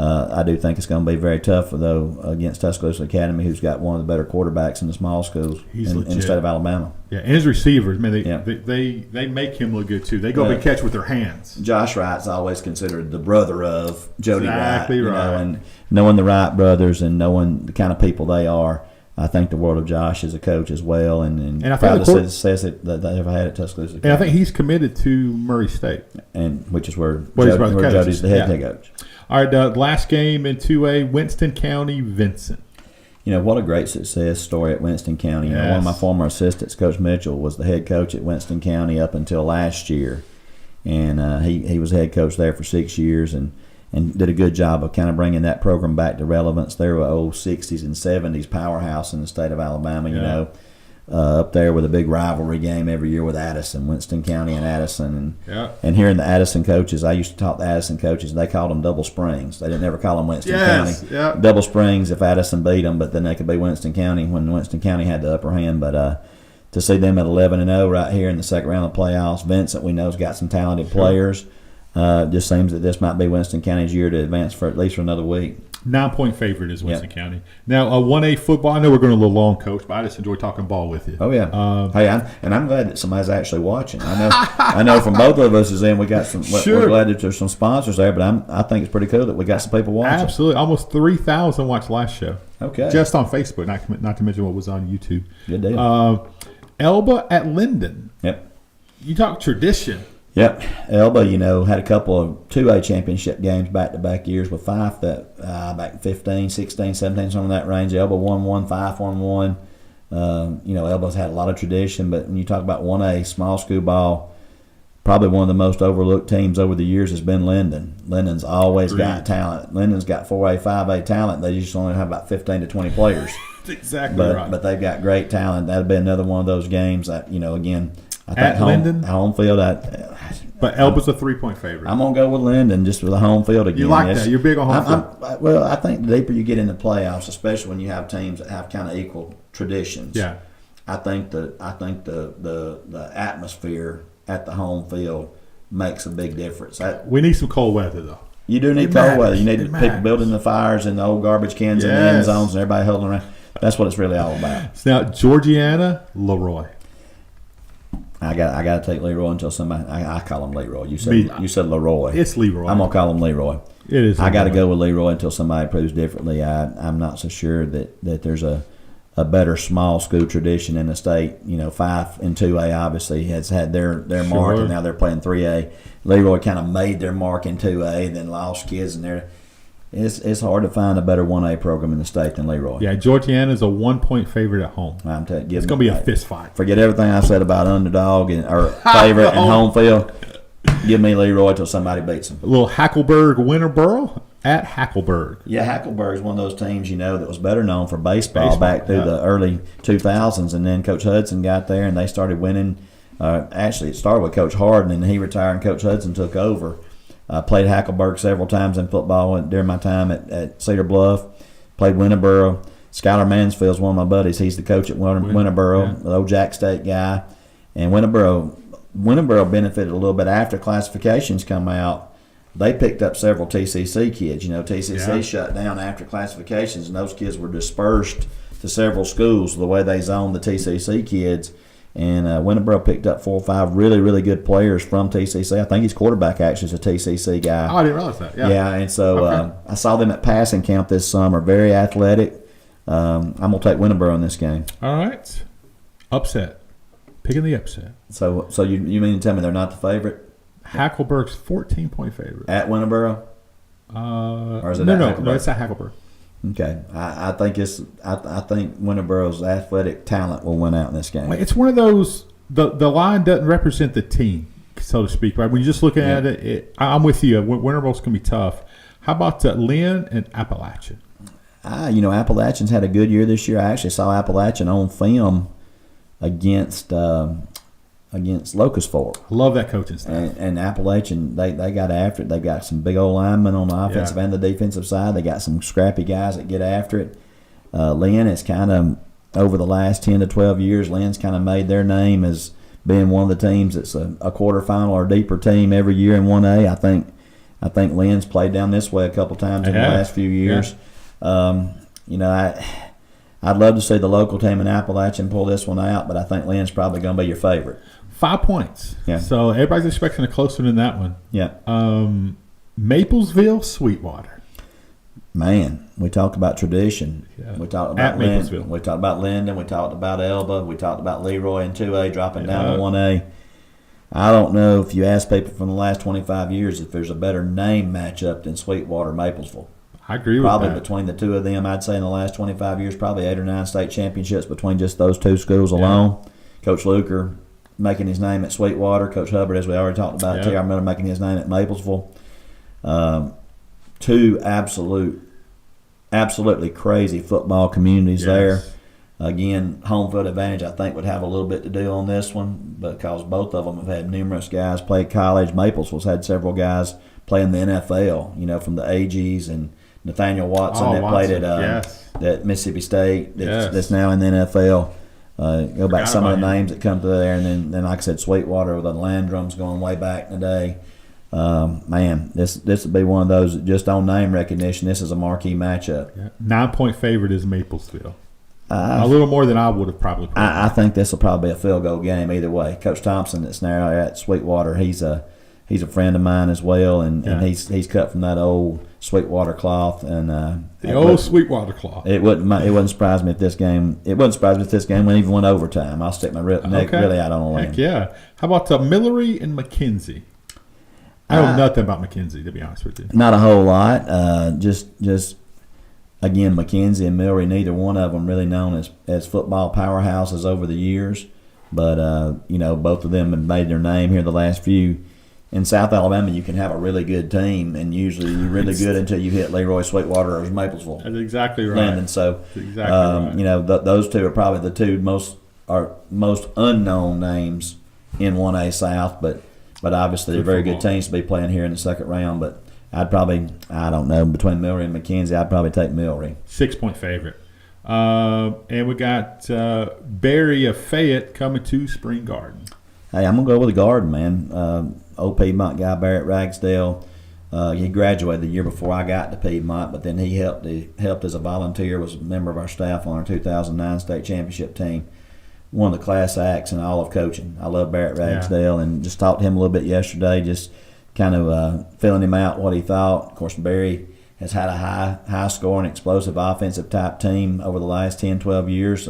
I do think it's going to be very tough, though, against Tuscaloosa Academy, who's got one of the better quarterbacks in the small schools in the state of Alabama. Yeah, and his receivers, man, they make him look good too. They go big catch with their hands. Josh Wright's always considered the brother of Jody Exactly Wright. right. And knowing the Wright brothers and knowing the kind of people they are, I think the world of Josh as a coach as well. And I proud think to say the success that they've had at Tuscaloosa Academy. And I think he's committed to Murray State, and which is where, he's about to coach. Jody's the head coach. All right, last game in 2A, Winston County, Vincent. You know, what a great success story at Winston County. You know, one of my former assistants, Coach Mitchell, was the head coach at Winston County up until last year. And he was head coach there for 6 years and did a good job of kind of bringing that program back to relevance. They were an old 60s and 70s powerhouse in the state of Alabama, you know. Up there with a big rivalry game every year with Addison, Winston County and Addison. And hearing the Addison coaches, I used to talk to Addison coaches, and they called them Double Springs. They didn't ever call them Winston County. Yep. Double Springs if Addison beat them, but then they could be Winston County when Winston County had the upper hand. But to see them at 11-0 right here in the second round of the playoffs, Vincent we know has got some talented players. Just seems that this might be Winston County's year to advance for at least for another week. 9-point favorite is Winston County. Now, 1A football. I know we're going a little long, Coach, but I just enjoy talking ball with you. Oh yeah. Hey, I'm glad that somebody's actually watching. I know from both of us is in we got some. Sure. We're glad that there's some sponsors there, but I think it's pretty cool that we got some people watching. Absolutely, almost 3,000 watched last show. Okay. Just on Facebook, not to mention what was on YouTube. Good deal. Elba at Linden. Yep. You talk tradition. Yep. Elba, you know, had a couple of 2A championship games back-to-back years with Fife that back in 15, 16, 17, something in that range. Elba won one, Fife won one. You know, Elba's had a lot of tradition, but when you talk about 1A small school ball, probably one of the most overlooked teams over the years has been Linden. Linden's always got talent. Linden's got 4A, 5A talent. They just only have about 15 to 20 players. That's exactly right. But they've got great talent. That'll be another one of those games that, you know, again, I think at Linden? home field. But Elba's a 3-point favorite. I'm going to go with Linden just with the home field again. You like that? You're big on home field? Well, I think the deeper you get into playoffs, especially when you have teams that have kind of equal traditions. Yeah. I think the atmosphere at the home field makes a big difference. We need some cold weather, though. You do need cold weather. You need people building the fires in the old garbage cans in the end zones and everybody huddling around. That's what it's really all about. So now, Georgiana, Leroy. I got to take Leroy until somebody. I call him Leroy. You said Leroy. It's Leroy. I'm gonna call him Leroy. It is. I got to go with Leroy until somebody proves differently. I'm not so sure that there's a better small school tradition in the state. You know, Fife and 2A obviously has had their mark, and now they're playing 3A. Leroy kind of made their mark in 2A, then lost kids in there. It's hard to find a better 1A program in the state than Leroy. Yeah, Georgiana's a 1-point favorite at home. I'm telling you, it's going to be a fist fight. Forget everything I said about underdog or favorite and home field. Give me Leroy till somebody beats them. A little Hackleburg Winterboro at Hackleburg. Yeah, Hackleburg is one of those teams, you know, that was better known for baseball back through the early 2000s. And then Coach Hudson got there and they started winning. Actually, it started with Coach Harden and he retired and Coach Hudson took over. I played Hackleburg several times in football during my time at Cedar Bluff. Played Winterboro. Skylar Mansfield's one of my buddies. He's the coach at Winterboro, the old Jack State guy. And Winterboro benefited a little bit after classifications come out. They picked up several TCC kids. You know, TCC shut down after classifications, and those kids were dispersed to several schools the way they zoned the TCC kids. And Winterboro picked up 4 or 5 really, really good players from TCC. I think his quarterback actually is a TCC guy. Oh, I didn't realize that. Yeah, and so I saw them at passing camp this summer. Very athletic. I'm going to take Winterboro in this game. All right. Upset. Picking the upset. So you mean to tell me they're not the favorite? Hackleburg's 14-point favorite. At Winterboro? Or is it no, it's at Hackleburg. Okay, I think Winterboro's athletic talent will win out in this game. It's one of those. The line doesn't represent the team, so to speak. Right? When you're just looking at it, I'm with you. Winterboro's going to be tough. How about Lynn and Appalachian? You know, Appalachian's had a good year this year. I actually saw Appalachian on film against Locust Fork. I love that coaching staff. And Appalachian, they got after it. They've got some big old linemen on the offensive and the defensive side. They got some scrappy guys that get after it. Lynn is kind of, over the last 10 to 12 years, Lynn's kind of made their name as being one of the teams that's a quarterfinal or deeper team every year in 1A. I think I think Lynn's played down this way a couple times in the last few years. Yeah. I'd love to see the local team in Appalachian pull this one out, but I think Lynn's probably going to be your favorite. 5 points. Yeah. So everybody's expecting a close one in that one. Yeah. Maplesville, Sweetwater. Man, we talked about tradition. Yeah. We talked about Maplesville. We talked about Linden. We talked about Elba. We talked about Leroy in 2A dropping down to 1A. I don't know if you ask people from the last 25 years if there's a better name matchup than Sweetwater Maplesville. I agree with probably that. Between the two of them, I'd say in the last 25 years, probably 8 or 9 state championships between just those two schools alone. Coach Luker making his name at Sweetwater. Coach Hubbard, as we already talked about, T.R. Miller making his name at Maplesville. Two absolutely crazy football communities there. Again, home field advantage, I think, would have a little bit to do on this one because both of them have had numerous guys play college. Maplesville's had several guys play in the NFL, from the AGs, and Nathaniel Watson that played at Mississippi State that's now in the NFL. Go back some of the names that come through there, and then like I said, Sweetwater with the Landrums going way back in the day. Man, this would be one of those just on name recognition. This is a marquee matchup. 9-point favorite is Maplesville. A little more than I would have probably put. I think this will probably be a field goal game either way. Coach Thompson that's now at Sweetwater, he's a friend of mine as well, and he's cut from that old Sweetwater cloth, and the old Sweetwater cloth. It wouldn't surprise me if this game. It wouldn't surprise me if this game went even overtime. I'll stick my neck really out on a limb. Heck yeah! How about Millery and McKenzie? I know nothing about McKenzie, to be honest with you. Not a whole lot. Just again, McKenzie and Millery, neither one of them really known as football powerhouses over the years, but both of them have made their name here the last few. In South Alabama, you can have a really good team, and usually you're really good until you hit Leroy, Sweetwater, or Maplesville. That's exactly right. Landon. So, those two are probably the two most unknown names in 1A South, but obviously they're very good teams to be playing here in the second round. But I'd probably, I don't know, between Millery and McKenzie, I'd probably take Millery. 6-point favorite. And we got Barry of Fayette coming to Spring Garden. Hey, I'm going to go with the Garden, man. Old Piedmont guy, Barrett Ragsdale. He graduated the year before I got to Piedmont, but then he helped as a volunteer, was a member of our staff on our 2009 state championship team. One of the class acts in all of coaching. I love Barrett Ragsdale, and just talked to him a little bit yesterday, just kind of filling him out what he thought. Of course, Barry has had a high-scoring, explosive offensive-type team over the last 10, 12 years.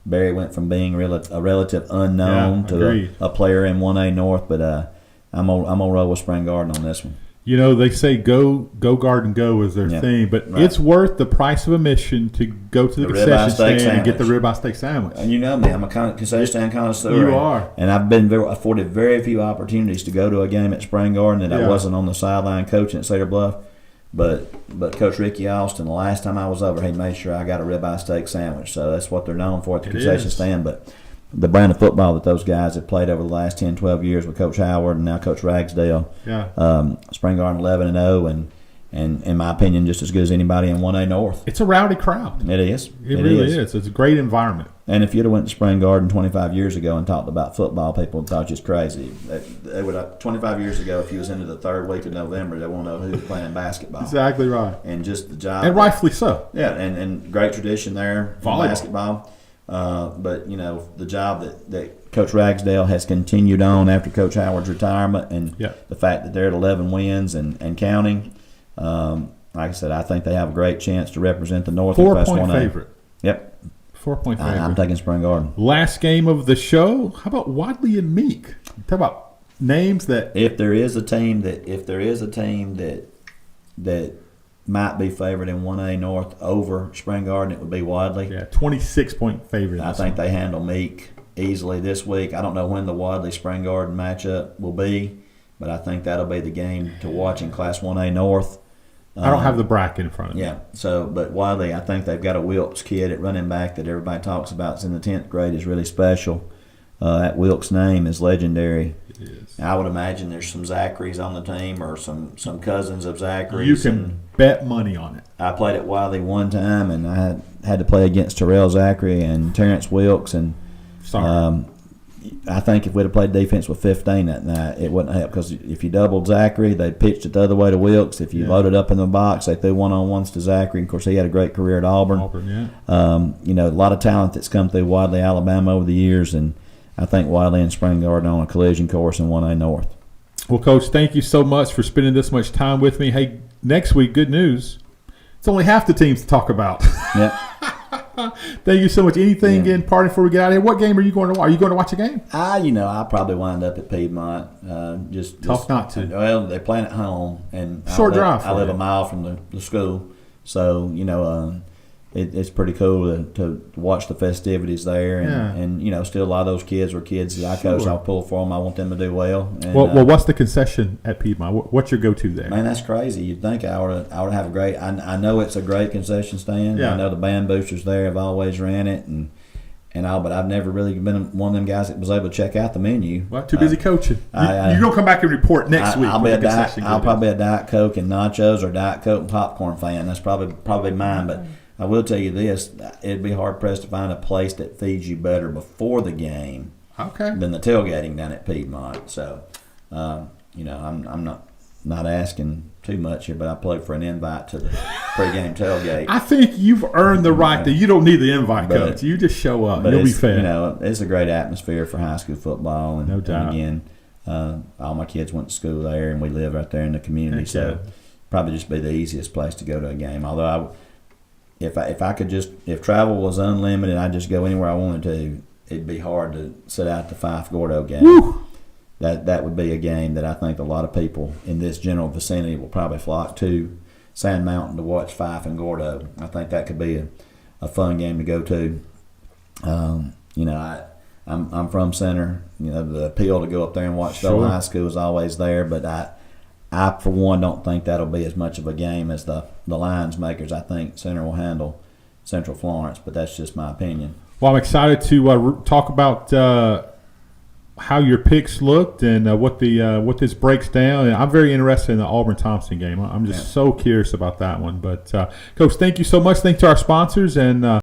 Barry went from being a relative unknown to a player in 1A North, but I'm gonna roll with Spring Garden on this one. They say go Garden go is their thing, but it's worth the price of admission to go to the concession stand and get the ribeye steak sandwich. And you know me, I'm a concession stand connoisseur. You are. And I've been afforded very few opportunities to go to a game at Spring Garden that I wasn't on the sideline coaching at Cedar Bluff. But Coach Ricky Austin, the last time I was over, he made sure I got a ribeye steak sandwich. So that's what they're known for at the concession stand. But the brand of football that those guys have played over the last 10, 12 years with Coach Howard and now Coach Ragsdale. Spring Garden 11-0 and in my opinion just as good as anybody in 1A North. It's a rowdy crowd. It is. It really is. It's a great environment. And if you'd have went to Spring Garden 25 years ago and talked about football, people would thought you was crazy. They would 25 years ago, if you was into the third week of November, they won't know who was playing basketball. Exactly right. And just the job. And rightfully so. Yeah, and great tradition there in basketball. But, the job that Coach Ragsdale has continued on after Coach Howard's retirement and the fact that they're at 11 wins and counting, like I said, I think they have a great chance to represent the North in Class 1A. 4-point favorite. Yep. 4-point favorite. I'm taking Spring Garden. Last game of the show. How about Wadley and Meek? Talk about names that. If there is a team that might be favored in 1A North over Spring Garden, it would be Wadley. 26-point favorite. I think they handle Meek easily this week. I don't know when the Wadley Spring Garden matchup will be, but I think that'll be the game to watch in Class 1A North. I don't have the bracket in front of me. Yeah. So, but Wadley, I think they've got a Wilkes kid at running back that everybody talks about. It's in the 10th grade. Is really special. That Wilkes name is legendary. It is. I would imagine there's some Zacharys on the team or some cousins of Zacharys. You can bet money on it. I played at Wadley one time, and I had to play against Terrell Zachary and Terrence Wilkes, and I think if we'd have played defense with 15 that night, it wouldn't help, because if you doubled Zachary, they pitched it the other way to Wilkes. If you loaded up in the box, they threw one-on-ones to Zachary. Of course, he had a great career at Auburn. A lot of talent that's come through Wadley, Alabama over the years, and I think Wadley and Spring Garden on a collision course in 1A North. Well, Coach, thank you so much for spending this much time with me. Hey, next week, good news. It's only half the teams to talk about. Yeah. Thank you so much. Anything in parting before we get out of here? What game are you going to watch? Are you going to watch a game? I'll probably wind up at Piedmont. Tough not to. Well, they're playing at home, and short drive. I live a mile from the school, so it's pretty cool to watch the festivities there, and still a lot of those kids were kids that I coach. I'll pull for them. I want them to do well. And, well, what's the concession at Piedmont? What's your go-to there? Man, that's crazy. You'd think I would have a great. I know it's a great concession stand. Yeah. I know the band boosters there have always ran it, but I've never really been one of them guys that was able to check out the menu. Well, too busy coaching. You're going to come back and report next week. I'll probably be a Diet Coke and nachos, or Diet Coke and popcorn fan. That's probably mine, but I will tell you this: it'd be hard pressed to find a place that feeds you better before the game than the tailgating down at Piedmont. So, I'm not asking too much here, but I played for an invite to the pregame tailgate. I think you've earned the right that you don't need the invite, Coach. You just show up. You'll be fair. It's a great atmosphere for high school football, and, no doubt. And again, all my kids went to school there, and we live right there in the community. So, probably just be the easiest place to go to a game. Although if travel was unlimited, I'd just go anywhere I wanted to. It'd be hard to sit out the Fife Gordo game. Woo! That would be a game that I think a lot of people in this general vicinity will probably flock to Sand Mountain to watch Fife and Gordo. I think that could be a fun game to go to. I'm from Center. The appeal to go up there and watch the old high school is always there, but I for one don't think that'll be as much of a game as the Lions makers. I think Center will handle Central Florence, but that's just my opinion. Well, I'm excited to talk about how your picks looked and what this breaks down. And I'm very interested in the Auburn-Thompson game. I'm just so curious about that one. But, Coach, thank you so much. Thanks to our sponsors. And